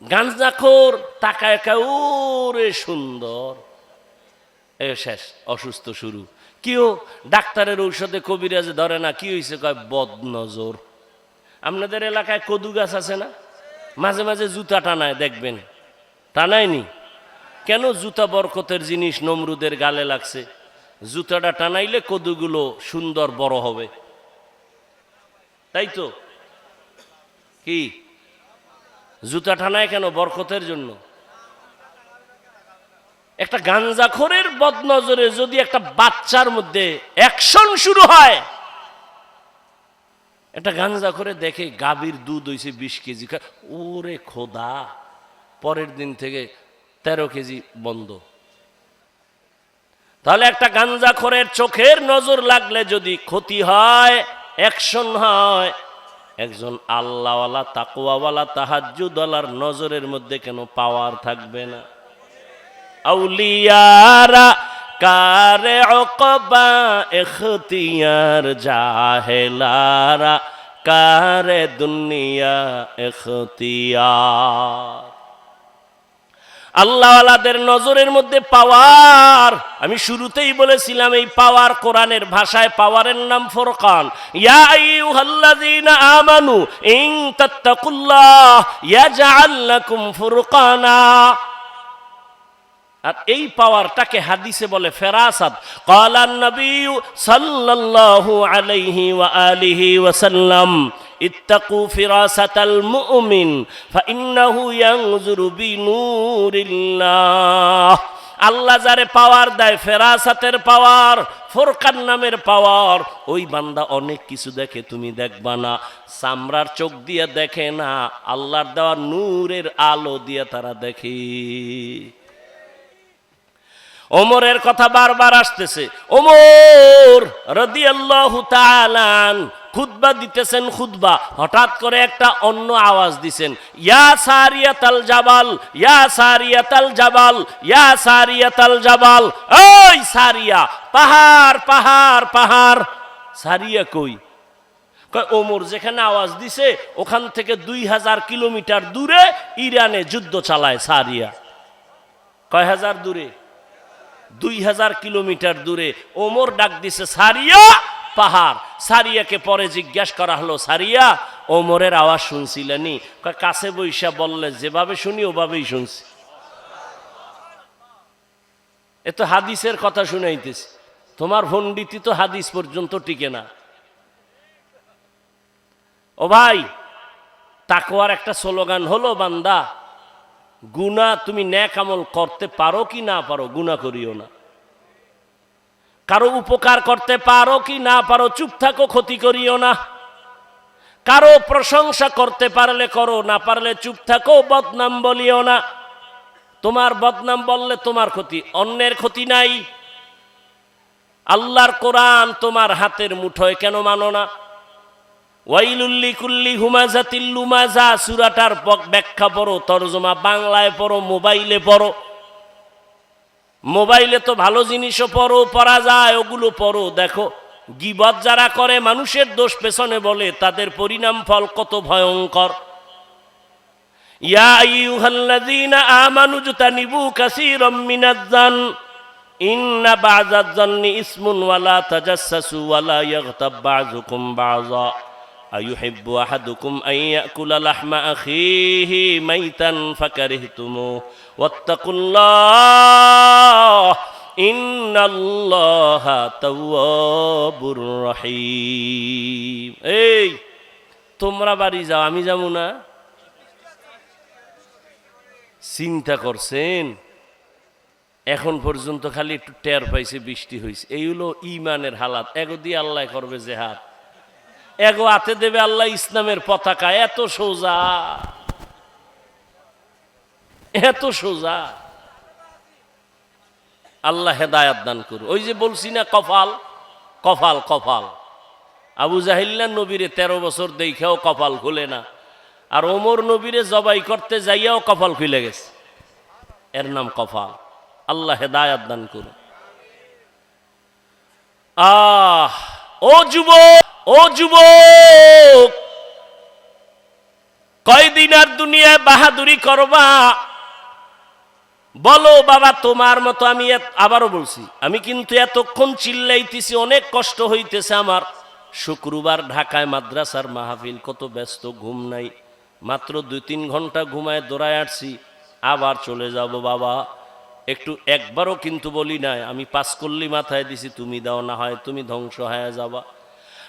গাঞ্জাখোর তাকায় ওরে সুন্দর, এ শেষ, অসুস্থ শুরু। কিও ডাক্তারের ঔষধে কবিরাজে ধরে না, কি হয়েছে? কয় বদনজর। আপনাদের এলাকায় কদু গাছ আছে না? মাঝে মাঝে জুতা টানায়, দেখবেন টানায়নি কেন? জুতা বরকতের জিনিস, নমরুদের গালে লাগছে, জুতাটা টানাইলে কদুগুলো সুন্দর বড় হবে, তাই তো? কি জুতা টানায় কেন? বরকতের জন্য। একটা গাঞ্জাখোরের বদনজরে যদি একটা বাচ্চার মধ্যে অ্যাকশন শুরু হয়, একটা গাঞ্জাখোরে দেখে গাভীর দুধ হইছে 20 কেজি, ওরে খোদা, পরের দিন থেকে 13 কেজি বন্ধ। তাহলে একটা গাঞ্জাখোরের চোখের নজর লাগলে যদি ক্ষতি হয়, অ্যাকশন হয়, একজন আল্লাহওয়ালা তাকওয়াওয়ালা তাহাজ্জুদওয়ালার নজরের মধ্যে কেন পাওয়ার থাকবে না? আউলিয়ারা কারে উকবা ইখতিয়ার, জাহেলারা কারে দুনিয়া ইখতিয়ার। আল্লাহওয়ালাদের নজরের মধ্যে পাওয়ার, আমি শুরুতেই বলেছিলাম এই পাওয়ার কোরআনের ভাষায় পাওয়ারের নাম ফুরকান। ইয়া আইয়ুহাল্লাযীনা আমানু ইন তাত্তাকুল্লাহ ইয়াজআল লাকুম ফুরকানা। আর এই পাওয়ারটাকে হাদিসে বলে ফেরাসাত। ক্বালান নবী সাল্লাল্লাহু আলাইহি ওয়া আলিহি ওয়াসাল্লাম ইত্তাকু ফিরাসাতাল মুমিন ফাইন্নাহু ইয়ানজুরু বিনূরিল্লাহ। আল্লাহ যারে পাওয়ার দেয়, ফেরাসাতের পাওয়ার, ফুরকান নামের পাওয়ার, ওই বান্দা অনেক কিছু দেখে, তুমি দেখবা না। চামড়ার চোখ দিয়ে দেখে না, আল্লাহর দেওয়া নূরের আলো দিয়ে তারা দেখে। ওমরের কথা বারবার আসতেছে। ওমর রাদিয়াল্লাহু তাআলা খুতবা দিতেছেন, খুতবা, হঠাৎ করে একটা অন্য আওয়াজ দিছেন, ইয়া সারিয়াতাল জাবাল, ইয়া সারিয়াতাল জাবাল, ইয়া সারিয়াতাল জাবাল। ওই সারিয়া, পাহাড় পাহাড় পাহাড়। সারিয়া কই? কয় ওমর যেখানে আওয়াজ দিছে ওখান থেকে 2000 কিলোমিটার দূরে ইরানে যুদ্ধ চালায় সারিয়া। কয় হাজার দূরে? 2000 কিলোমিটার দূরে। ওমর ডাক দিছে সারিয়া, পাহাড়। সারিয়াকে পরে জিজ্ঞাসা করা হলো, সারিয়া ওমরের আওয়াজ শুনছিলেনি? কয় কাছে বৈশা বললে যেভাবে শুনি ওভাবেই শুনছি। এ তো হাদিসের কথা শুনাইতেছি, তোমার পণ্ডিতি তো হাদিস পর্যন্ত টিকে না। ও ভাই, তাকওয়ার একটা স্লোগান হলো, বান্দা গুনাহ তুমি নেক আমল করতে পারো কি না পারো, গুনাহ করিও না। কারো উপকার করতে পারো কি না পারো, চুপ থাকো, ক্ষতি করিও না। কারো প্রশংসা করতে পারলে করো, না পারলে চুপ থাকো, বদনাম বলিও না। তোমার বদনাম বললে তোমার ক্ষতি, অন্যের ক্ষতি নাই। আল্লাহর কোরআন তোমার হাতের মুঠোয় কেন মানো না? ওয়াইলুল লিকুল্লি হুমাযাতিল লুমাযা সূরাটার ব্যাখ্যা পড়ো, তরজমা বাংলায় পড়ো, মোবাইলে পড়ো। মোবাইলে তো ভালো জিনিসও পড়া যায়, ওগুলো পড়ো, দেখো গীবত যারা করে, মানুষের দোষ পেছনে বলে, তাদের পরিণাম ফল কত ভয়ঙ্কর। ইয়া আইয়ুহাল্লাযীনা আমানু জতানিবু কাসীরাম মিনাজ-জান ইন্না বা'যাজ-জান্নি ইসমুন ওয়ালা তাজাসসু ওয়ালা ইয়াগতাব বা'যুকুম বা'যা আইয়ুহিব্বু আহাদুকুম আন ইয়াকুলা লাহমা আখিহি মাইতান ফাকারিহতুমুহু ওয়াত্তাকুল্লাহ ইন্নাল্লাহা তাওয়াবুর রহিম। এই তোমরা বাড়ি যাও, আমি যাবো না? চিন্তা করছেন? এখন পর্যন্ত খালি একটু টের পাইছে বৃষ্টি হয়েছে। এই হলো ইমানের হালাত। এগো দিয়ে আল্লাহ করবে জেহাদ, এগো হাতে দেবে আল্লাহ ইসলামের পতাকা। এত সোজা, এত সোজা। আল্লাহ হেদায়াত দান করু। ওই যে বলছি না, কপাল কপাল কপাল। আবু জাহিল্লা নবীরে 13 বছর দেখেও কপাল খুলে না, আর ওমর নবীরে জবাই করতে যাইয়াও কপাল খুলে গেছে। এর নাম কপাল। আল্লাহ হেদায়াত দান করু। ও যুবক, ও যুবক, কয়দিন আর দুনিয়ায় বাহাদুরি করবা? বলো বাবা, তোমার মতো আমি আবারও বলছি, আমি কিন্তু এতক্ষণ চিল্লাইতেছি, অনেক কষ্ট হইতেছে আমার। শুক্রবার ঢাকায় মাদ্রাসার মাহফিল, কত ব্যস্ত, ঘুম নাই। মাত্র 2-3 ঘন্টা ঘুমায় দৌড়ায় আসছি, আবার চলে যাব বাবা। একটু একবারও কিন্তু বলি নাই, আমি 5 কল্লি মাথায় দিছি, তুমি দাও, না হয় তুমি ধ্বংস হয়ে যাবা।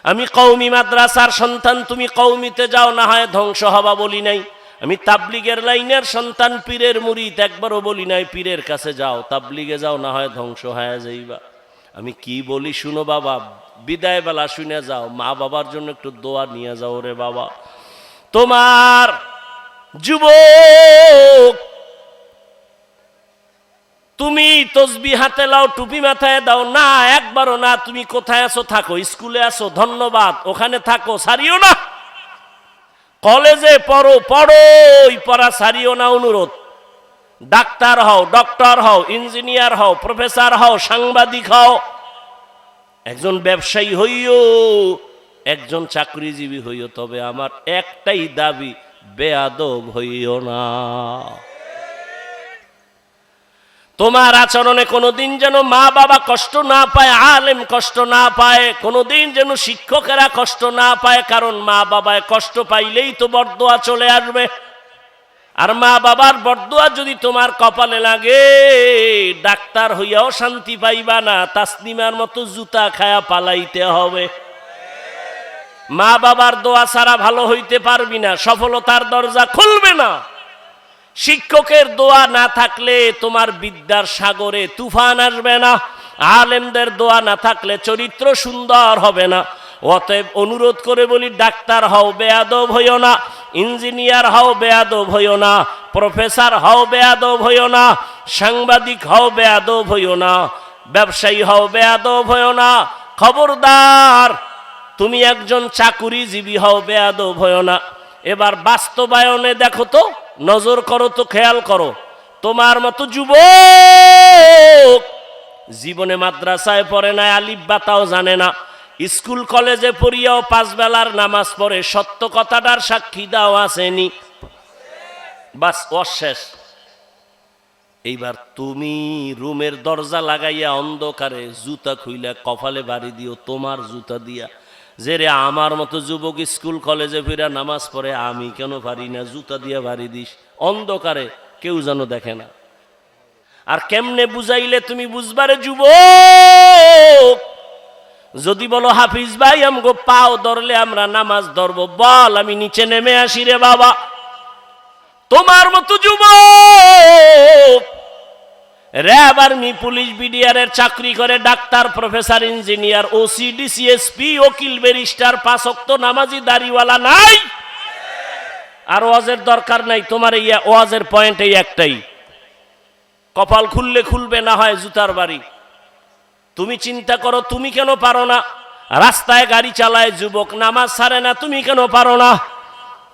আমি কওমি মাদ্রাসার সন্তান, তুমি কওমিতে যাও, না হয় ধ্বংস হবা বলি নাই। আমি তাবলিগের লাইনের সন্তান, পীরের মুরিদ, একবারও বলি নাই পীরের কাছে যাও, তাবলিগে যাও, না হয় ধ্বংস হয়ে যাইবা। আমি কি বলি শুনো বাবা, বিদায় বেলা শুনে যাও, মা বাবার জন্য একটু দোয়া নিয়ে যাও রে বাবা। তোমার যুবক, তুমি তসবিহ হাতে লাও, টুপি মাথায় দাও না, একবারও না। তুমি কোথায় আছো থাকো, স্কুলে আছো ধন্যবাদ, ওখানে থাকো, সারিও না। কলেজে পড়ো, পড়োই, পড়া সারিও না, অনুরোধ। ডাক্তার হও, ডক্টর হও, ইঞ্জিনিয়ার হও, প্রফেসর হও, সাংবাদিক হও, একজন ব্যবসায়ী হইও, একজন চাকরিজীবী হইও, তবে আমার একটাই দাবি, বেয়াদব হইও না। তোমার আচরণে কোনোদিন যেন মা বাবা কষ্ট না পায়, আলেম কষ্ট না পায়, কোনোদিন যেন শিক্ষকেরা কষ্ট না পায়। কারণ মা বাবায় কষ্ট পাইলেই তো বরদোয়া চলে আসবে, আর মা বাবার বরদোয়া যদি তোমার কপালে লাগে, ডাক্তার হইয়াও শান্তি পাইবা না, তাসলিমার মতো জুতা খায়া পালাইতে হবে। মা বাবার দোয়া ছাড়া ভালো হইতে পারবি না, সফলতার দরজা খুলবে না। শিক্ষকের দোয়া না থাকলে তোমার বিদ্যার সাগরে তুফান আসবে না। আলেমদের দোয়া না থাকলে চরিত্র সুন্দর হবে না। অতএব অনুরোধ করে বলি, ডাক্তার হও, বেয়াদব হইও না। ইঞ্জিনিয়ার হও, বেয়াদব হইও না। প্রফেসর হও, বেয়াদব হইও না। সাংবাদিক হও, বেয়াদব হইও না। ব্যবসায়ী হও, বেয়াদব হইও না। খবরদার, তুমি একজন চাকুরিজীবী হও, বেয়াদব হইও না। এবার বাস্তবায়নে দেখো তো, নজর করো তো, খেয়াল করো। তোমার মতো যুবক জীবনে মাদ্রাসায় পড়ে না, আলিফ বাতাও জানে না, স্কুল কলেজে পড়িয়াও 5 বেলার নামাজ পড়ে, সত্য কথাটার সাক্ষী দাও আসেনি, বাস অশেষ। এইবার তুমি রুমের দরজা লাগাইয়া অন্ধকারে জুতা খুইলা কপালে বাড়ি দিও, তোমার জুতা দিয়া, যে রে আমার মতো যুবক স্কুল কলেজে ফিরা নামাজ পড়ে, আমি কেন পারি না, জুতা দিয়ে বাড়ি দিস অন্ধকারে, কেউ যেন দেখে না। আর কেমনে বুঝাইলে তুমি বুঝবারে যুবক? যদি বলো হাফিজ ভাই আমগো পাও ধরলে আমরা নামাজ ধরবো, বল আমি নিচে নেমে আসি রে বাবা। তোমার মতো যুবক র্যাব, আর্মি, পুলিশ, বিডিআর এর চাকরি করে, doctor, professor, engineer, OC, DC, SP, ওকিল, ব্যারিস্টার, 5 ওয়াক্ত নামাজি, দাড়িওয়ালা নাই, আর ওয়াজের দরকার নাই। তোমার এই ওয়াজের পয়েন্ট এই একটাই, কপাল খুললে খুলবে, না হয় জুতার বাড়ি। তুমি চিন্তা করো, তুমি কেন পারো না? রাস্তায় গাড়ি চালায় যুবক, নামাজ ছাড়ে না, তুমি কেন পারো না?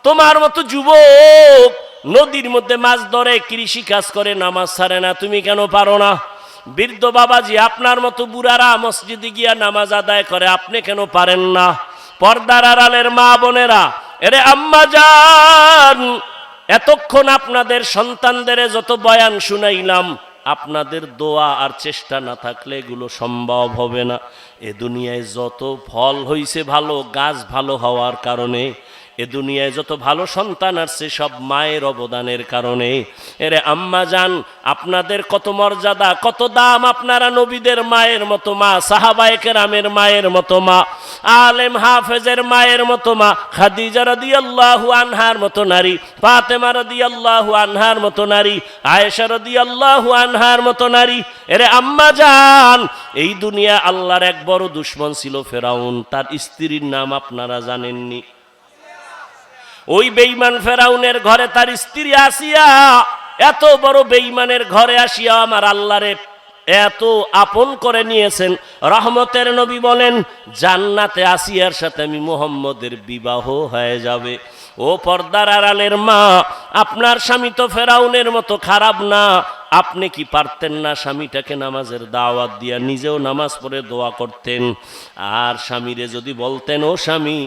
তোমার মতো যুবক নদীর মধ্যে মাছ ধরে, কৃষি কাজ করে, নামাজ ছাড়ে না, তুমি কেন পারো না? বৃদ্ধ বাবাজি, আপনার মতো বুড়ারা মসজিদে গিয়া নামাজ আদায় করে, আপনি কেন পারেন না? পর্দার আড়ালের মা বোনেরা, এরে আম্মা জান, এতক্ষণ আপনাদের সন্তানদের যত বয়ান শুনাইলাম, আপনাদের দোয়া আর চেষ্টা না থাকলে এগুলো সম্ভব হবে না। এ দুনিয়ায় যত ফল হইছে ভালো, গাছ ভালো হওয়ার কারণে, এ দুনিয়ায় যত ভালো সন্তান আসছে সব মায়ের অবদানের কারণে। এরে আম্মা জান, আপনাদের কত মর্যাদা, কত দাম। আপনারা নবীদের মায়ের মতো মা, সাহাবায়ে কেরামের মায়ের মতো মা, আলেম হাফেজের মায়ের মতো মা, খাদিজা রাদিয়াল্লাহু আনহার মতো নারী, ফাতেমা রাদিয়াল্লাহু আনহার মতো নারী, আয়েশা রাদিয়াল্লাহু আনহার মতো নারী। এরে আম্মা জান, এই দুনিয়া আল্লাহর এক বড় দুশমন ছিল ফেরাউন। তার স্ত্রীর নাম আপনারা জানেননি? ওই বেঈমান ফেরাউনের ঘরে তার স্ত্রী আসিয়া, এত বড় বেঈমানের ঘরে আসিয়া আমার আল্লাহরে এত আপন করে নিয়েছেন। রহমতের নবী বলেন, জান্নাতে আসিয়ার সাথে আমি মুহাম্মদের বিবাহ হয়ে যাবে। ও পর্দার আড়ালের মা, আপনার স্বামী তো ফেরাউনের মতো খারাপ না। আপনি কি পারতেন না স্বামীটাকে নামাজের দাওয়াত দিয়া নিজেও নামাজ পড়ে দোয়া করতেন? আর স্বামীরে যদি বলতেন, ও স্বামী,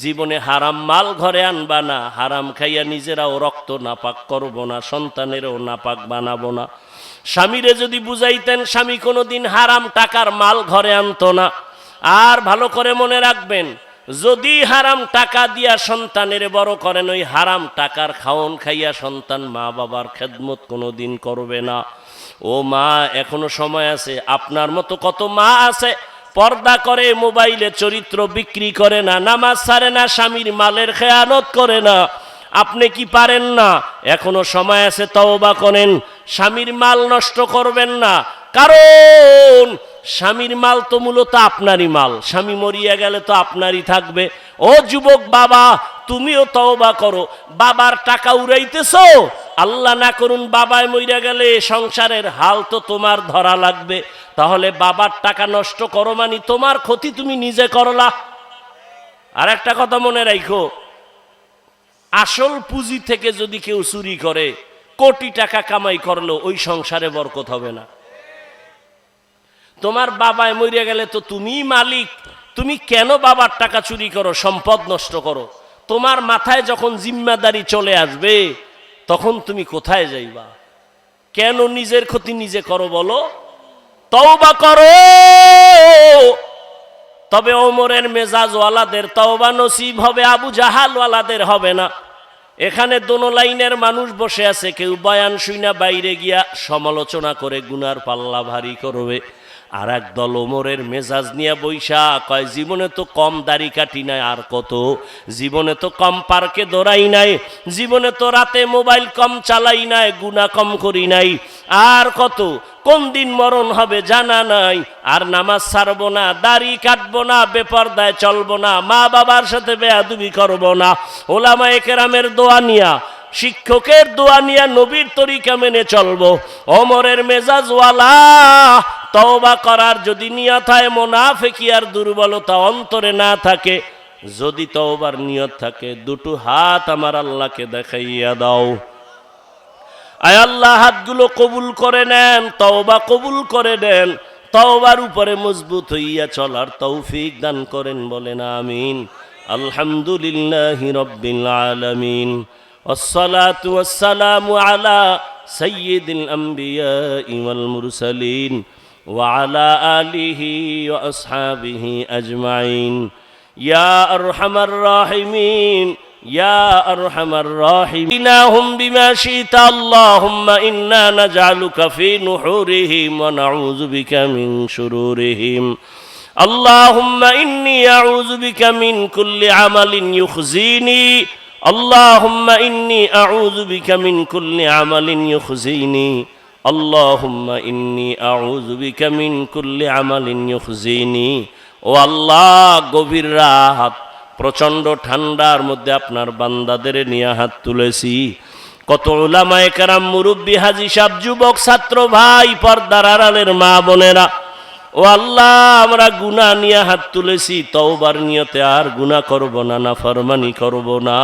জীবনে হারাম মাল ঘরে আনবা না, হারাম খাইয়া নিজেরাও রক্ত নাপাক করব না, সন্তানেরও নাপাক বানাবো না। স্বামীরে যদি বুঝাইতেন, স্বামী কোনোদিন হারাম টাকার মাল ঘরে আনতো না। আর ভালো করে মনে রাখবেন, যদি হারাম টাকা দিয়া সন্তানের বড় করেন, ওই হারাম টাকার খাওন খাইয়া সন্তান মা বাবার খেদমত কোনোদিন করবে না। ও মা, এখনো সময় আছে। আপনার মতো কত মা আছে পর্দা করে, মোবাইলে চরিত্র বিক্রি করে না, নামাজ ছাড়ে না, স্বামীর মালের খেয়ানত করে না। আপনি কি পারেন না? এখনো সময় আছে, তওবা করেন। স্বামীর মাল নষ্ট করবেন না, কারণ স্বামীর মাল তো মূলত আপনারই মাল। স্বামী মরিয়া গেলে তো আপনারই থাকবে। ও যুবক বাবা, তুমিও তওবা করো। বাবার টাকা উড়াইতেছো, আল্লাহ না করুন বাবায় মরিয়া গেলে সংসারের হাল তো তোমার ধরা লাগবে। তাহলে বাবার টাকা নষ্ট করো মানে তোমার ক্ষতি তুমি নিজে করলা। আর একটা কথা মনে রাখো, আসল পুঁজি থেকে যদি কেউ চুরি করে, কোটি টাকা কামাই করলো, ওই সংসারে বরকত হবে না। তোমার বাবায় মরিয়া গেলে তো তুমিই মালিক। তুমি কেন বাবার টাকা চুরি করো, সম্পদ নষ্ট করো? তোমার মাথায় যখন জিম্মাদারি চলে আসবে, তখন তুমি কোথায় যাইবা? কেন নিজের ক্ষতি নিজে করো বলো? তওবা করো। তবে ওমরের মেজাজওয়ালাদের তওবা নসিব হবে, আবু জাহালওয়ালাদের হবে না। এখানে দোনো লাইনের মানুষ বসে আছে, কেউ বয়ান শুইনা বাইরে গিয়া সমালোচনা করে গুনার পাল্লা ভারী করবে। আর এক দল ওমরের মেজাজ নিয়ে বৈশা কয়, জীবনে তো কম দাড়ি কাটি নাই, আর কত, জীবনে তো কম পার্কে দৌড়াই নাই, জীবনে তো রাতে মোবাইল কম চালাই নাই, গুনাহ কম করি নাই, আর কত, কোন দিন মরণ হবে জানা নাই। আর নামাজ ছাড়বো না, দাড়ি কাটবো না, বেপরদায় চলবো না, মা বাবার সাথে বেয়াদবি করবো না, ওলামায়ে কেরামের দোয়া নিয়া, শিক্ষকের দোয়া নিয়া নবীর তরিকা মেনে চলবো। ওমরের মেজাজওয়ালা তওবা করার যদি নিয়ত হয়, মুনাফিকি আর দুর্বলতা অন্তরে না থাকে, যদি তওবার নিয়ত থাকে, দুটো হাত আমার আল্লাহকে দেখাইয়া দাও। আয় আল্লাহ, হাতগুলো কবুল করে নেন, তওবা কবুল করে নেন, তওবার উপরে মজবুত হইয়া চলার তৌফিক দান করেন, বলেন আমিন। আলহামদুলিল্লাহি রাব্বিল আলামিন, ওয়াসসালাতু ওয়াসসালামু আলা সাইয়্যিদিল আমবিয়াই ওয়াল মুরসালিন ওয়া আলা আলিহি ওয়া আসহাবিহি আজমাইন। ইয়া আরহামার রাহিমিন, ইয়া আরহামার রাহিমিন, হুম বিমা শিতা আল্লাহুম্মা ইন্না নাজআলুকা ফি নুহুরিহিম ওয়া নাউযু বিকা মিন শুরুরিহিম। আল্লাহুম্মা ইন্নী আউযু বিকা মিন কুল্লি আমালিন ইউখজিনি। আল্লাহুম্মা ইন্নী আউযু বিকা মিন কুল্লি আমালিন ইউখজিনি। আল্লাহুম্মা ইন্নী আউযু বিকা মিন কুল্লি আমালিন ইউখজিনি। ও আল্লাহ, গভীর রাত, প্রচণ্ড ঠান্ডার মধ্যে আপনার বান্দাদের নিয়ে হাত তুলেছি। কত উলামায়ে কেরাম, মুরব্বী, হাজী সাহেব, যুবক, ছাত্র ভাই, পর্দার আড়ালের মা বোনেরা, ও আল্লাহ, আমরা গুনাহ নিয়ে হাত তুলেছি, তওবার নিয়তে আর গুনাহ করব না, নাফরমানি করব না।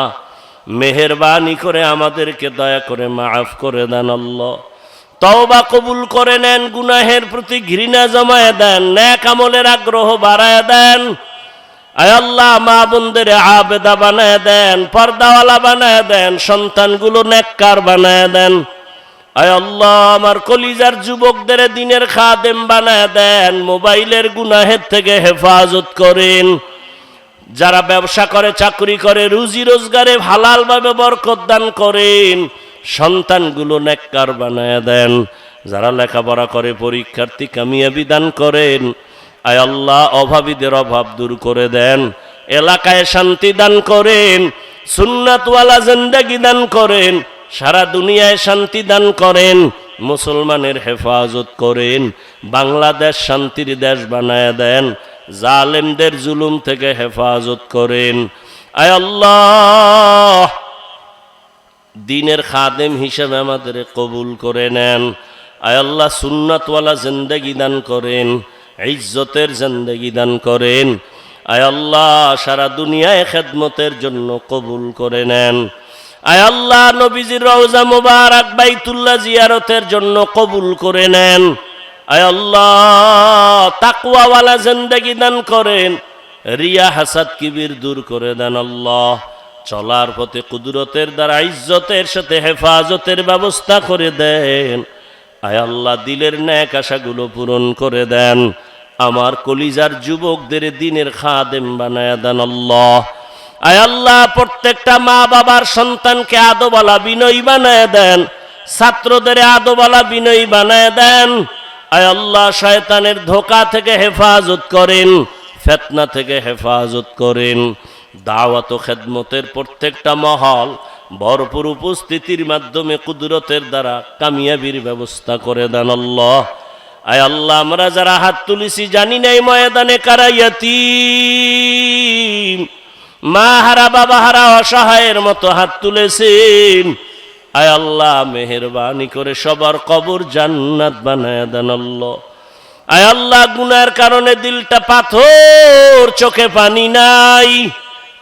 মেহেরবানি করে আমাদেরকে দয়া করে মাফ করে দেন আল্লাহ। তওবা কবুল করে নেন, গুনাহের প্রতি ঘৃণা জমায়ে দেন, নেক আমলের আগ্রহ বাড়ায় দেন। আয় আল্লাহ, মা বোনদের আবেদা বানায় দেন, পর্দাওয়ালা বানায় দেন, সন্তানগুলো নেককার বানায় দেন। আয় আল্লাহ আমার কলিজার যুবকদের দিনের খাদেম বানায় দেন, মোবাইলের গুনাহের থেকে হেফাজত করেন। যারা ব্যবসা করে, চাকরি করে, রুজি রোজগারে হালালভাবে বরকত দান করেন, সন্তানগুলো নেককার বানায় দেন। যারা লেখাপড়া করে, পরীক্ষার্থী কামিয়াবি দান করেন। আয় আল্লাহ অভাবীদের অভাব দূর করে দেন, এলাকায় শান্তি দান করেন, সুন্নাতওয়ালা জিন্দেগি দান করেন, সারা দুনিয়ায় শান্তি দান করেন, মুসলমানের হেফাজত করেন, বাংলাদেশ শান্তির দেশ বানায় দেন, জালেমদের জুলুম থেকে হেফাজত করেন। আয় আল্লাহ দ্বীনের খাদেম হিসেবে আমাদের কবুল করে নেন। আয় আল্লাহ সুন্নাতওয়ালা জিন্দেগি দান করেন, ইজ্জতের জিন্দেগি দান করেন। আয় আল্লাহ সারা দুনিয়ায় খেদমতের জন্য কবুল করে নেন। আয় আল্লাহ নবীজির রওজা মুবারক বাইতুল্লাহ জিয়ারতের জন্য কবুল করে নেন। আয় আল্লাহ তাকওয়াওয়ালা জিন্দেগি দান করেন, রিয়া হাসাদ কিবির দূর করে দেন। আল্লাহ চলার পথে কুদরতের দ্বারা ইজ্জতের সাথে হেফাজতের ব্যবস্থা করে দেন। আয় আল্লাহ দিলের ন্যাক আশাগুলো পূরণ করে দেন। আমার কলিজার যুবকদের দিনের খাদেম বানায় দেন। আল্লাহ আয় আল্লাহ প্রত্যেকটা মা বাবার সন্তানকে আদবওয়ালা বিনয়ী বানায় দেন, ছাত্রদের আদবওয়ালা বিনয়ী বানায় দেন। আয় আল্লাহ শয়তানের ধোঁকা থেকে হেফাজত করেন, ফিতনা থেকে হেফাজত করেন। দাওয়াত ও খেদমতের প্রত্যেকটা মহল ভরপুর উপস্থিতির মাধ্যমে কুদরতের দ্বারা কামিয়াবির ব্যবস্থা করে দেন। আল্লাহ আয় আল্লাহ আমরা যারা হাত তুলেছি জানি নাই ময়দানে কারা ইয়াতীম, মা হারা বাবা হারা অসহায়ের মতো হাত তুলেছেন। আয় আল্লাহ মেহেরবানি করে সবার কবর জান্নাত বানায় দেন। আল্লাহ আয় আল্লাহ গুনার কারণে দিলটা পাথর, চোখে পানি নাই,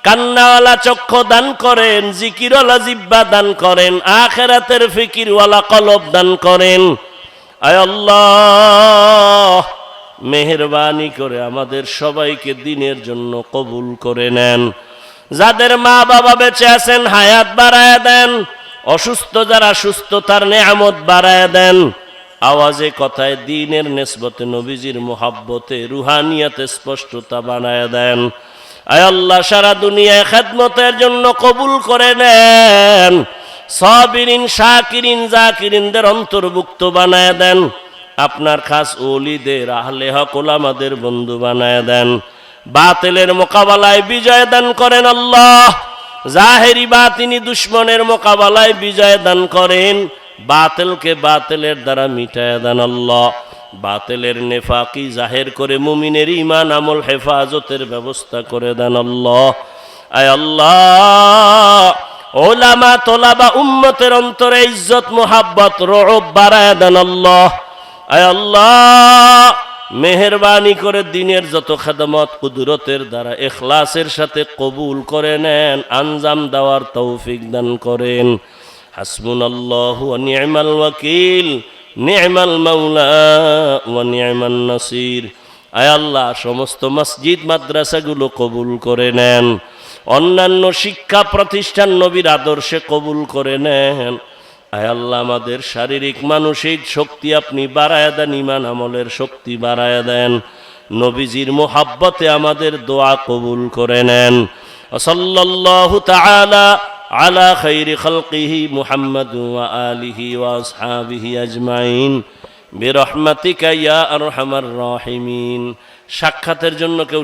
কান্নাওয়ালা চক্ষু দান করেন, জিকিরওয়ালা জিহ্বা দান করেন, আখিরাতের ফিকিরওয়ালা কলব দান করেন। আয় আল্লাহ মেহেরবানি করে আমাদের সবাইকে দিনের জন্য কবুল করে নেন। যাদের মা বাবা বেঁচে আছেন হায়াত বাড়ায় দেন, অসুস্থ যারা সুস্থতার নেয়ামত বাড়ায় দেন। আওয়াজে কথায় দ্বীনের নিসবতে নবীজির মুহাব্বতে রুহানিয়াতে স্পষ্টতা বানায় দেন। আয় আল্লাহ সারা দুনিয়ায় খেদমতের জন্য কবুল করে নেন। সাবিরিন শাকিরিন জাকিরিনদের অন্তর্ভুক্ত বানায় দেন। আপনার খাস ওলিদের আহলে হক ওলামাদের বন্ধু বানায় দেন। বাতিলের মোকাবেলায় বিজয় দান করেন। আল্লাহ জাহেরি বাতিনি দুশ্মনের মোকাবেলায় বিজয় দান করেন। বাতিলকে বাতিলের দ্বারা মিটায় দেন। আল্লাহ বাতিলের নেফাকি জাহের করে মুমিনের ঈমান আমল হেফাজতের ব্যবস্থা করে দেন। আল্লাহ আয় আল্লাহ ওলামা তোলাবা উম্মতের অন্তরে ইজ্জত মুহাব্বত রওব বাড়ায় দেন। আল্লাহ আয় আল্লাহ মেহেরবানি করে দিনের যত খেদমত কুদরতের দ্বারা ইখলাসের সাথে কবুল করে নেন, আঞ্জাম দেওয়ার তৌফিক দান করেন। হাসবুনাল্লাহু ওয়া নি'মাল ওয়াকিল, নি'মাল মাওলা ওয়া নি'মান নাসির। আয় আল্লাহ সমস্ত মসজিদ মাদ্রাসাগুলো কবুল করে নেন, অন্যান্য শিক্ষা প্রতিষ্ঠান নবীর আদর্শে কবুল করে নেন। আয় আল্লাহ আমাদের শারীরিক মানসিক শক্তি আপনি বাড়ায় দেন, ঈমান আমলের শক্তি বাড়ায় দেন। নবীজির মুহাব্বতে আমাদের দোয়া কবুল করে নেন। সাল্লাল্লাহু তাআলা আলা খাইরি খালকিহি মুহাম্মাদ ওয়া আলিহি ওয়া আসহাবিহি আজমাইন বিরহমাতিকা ইয়া আরহামার রাহিমিন। সাক্ষাতের জন্য কেউ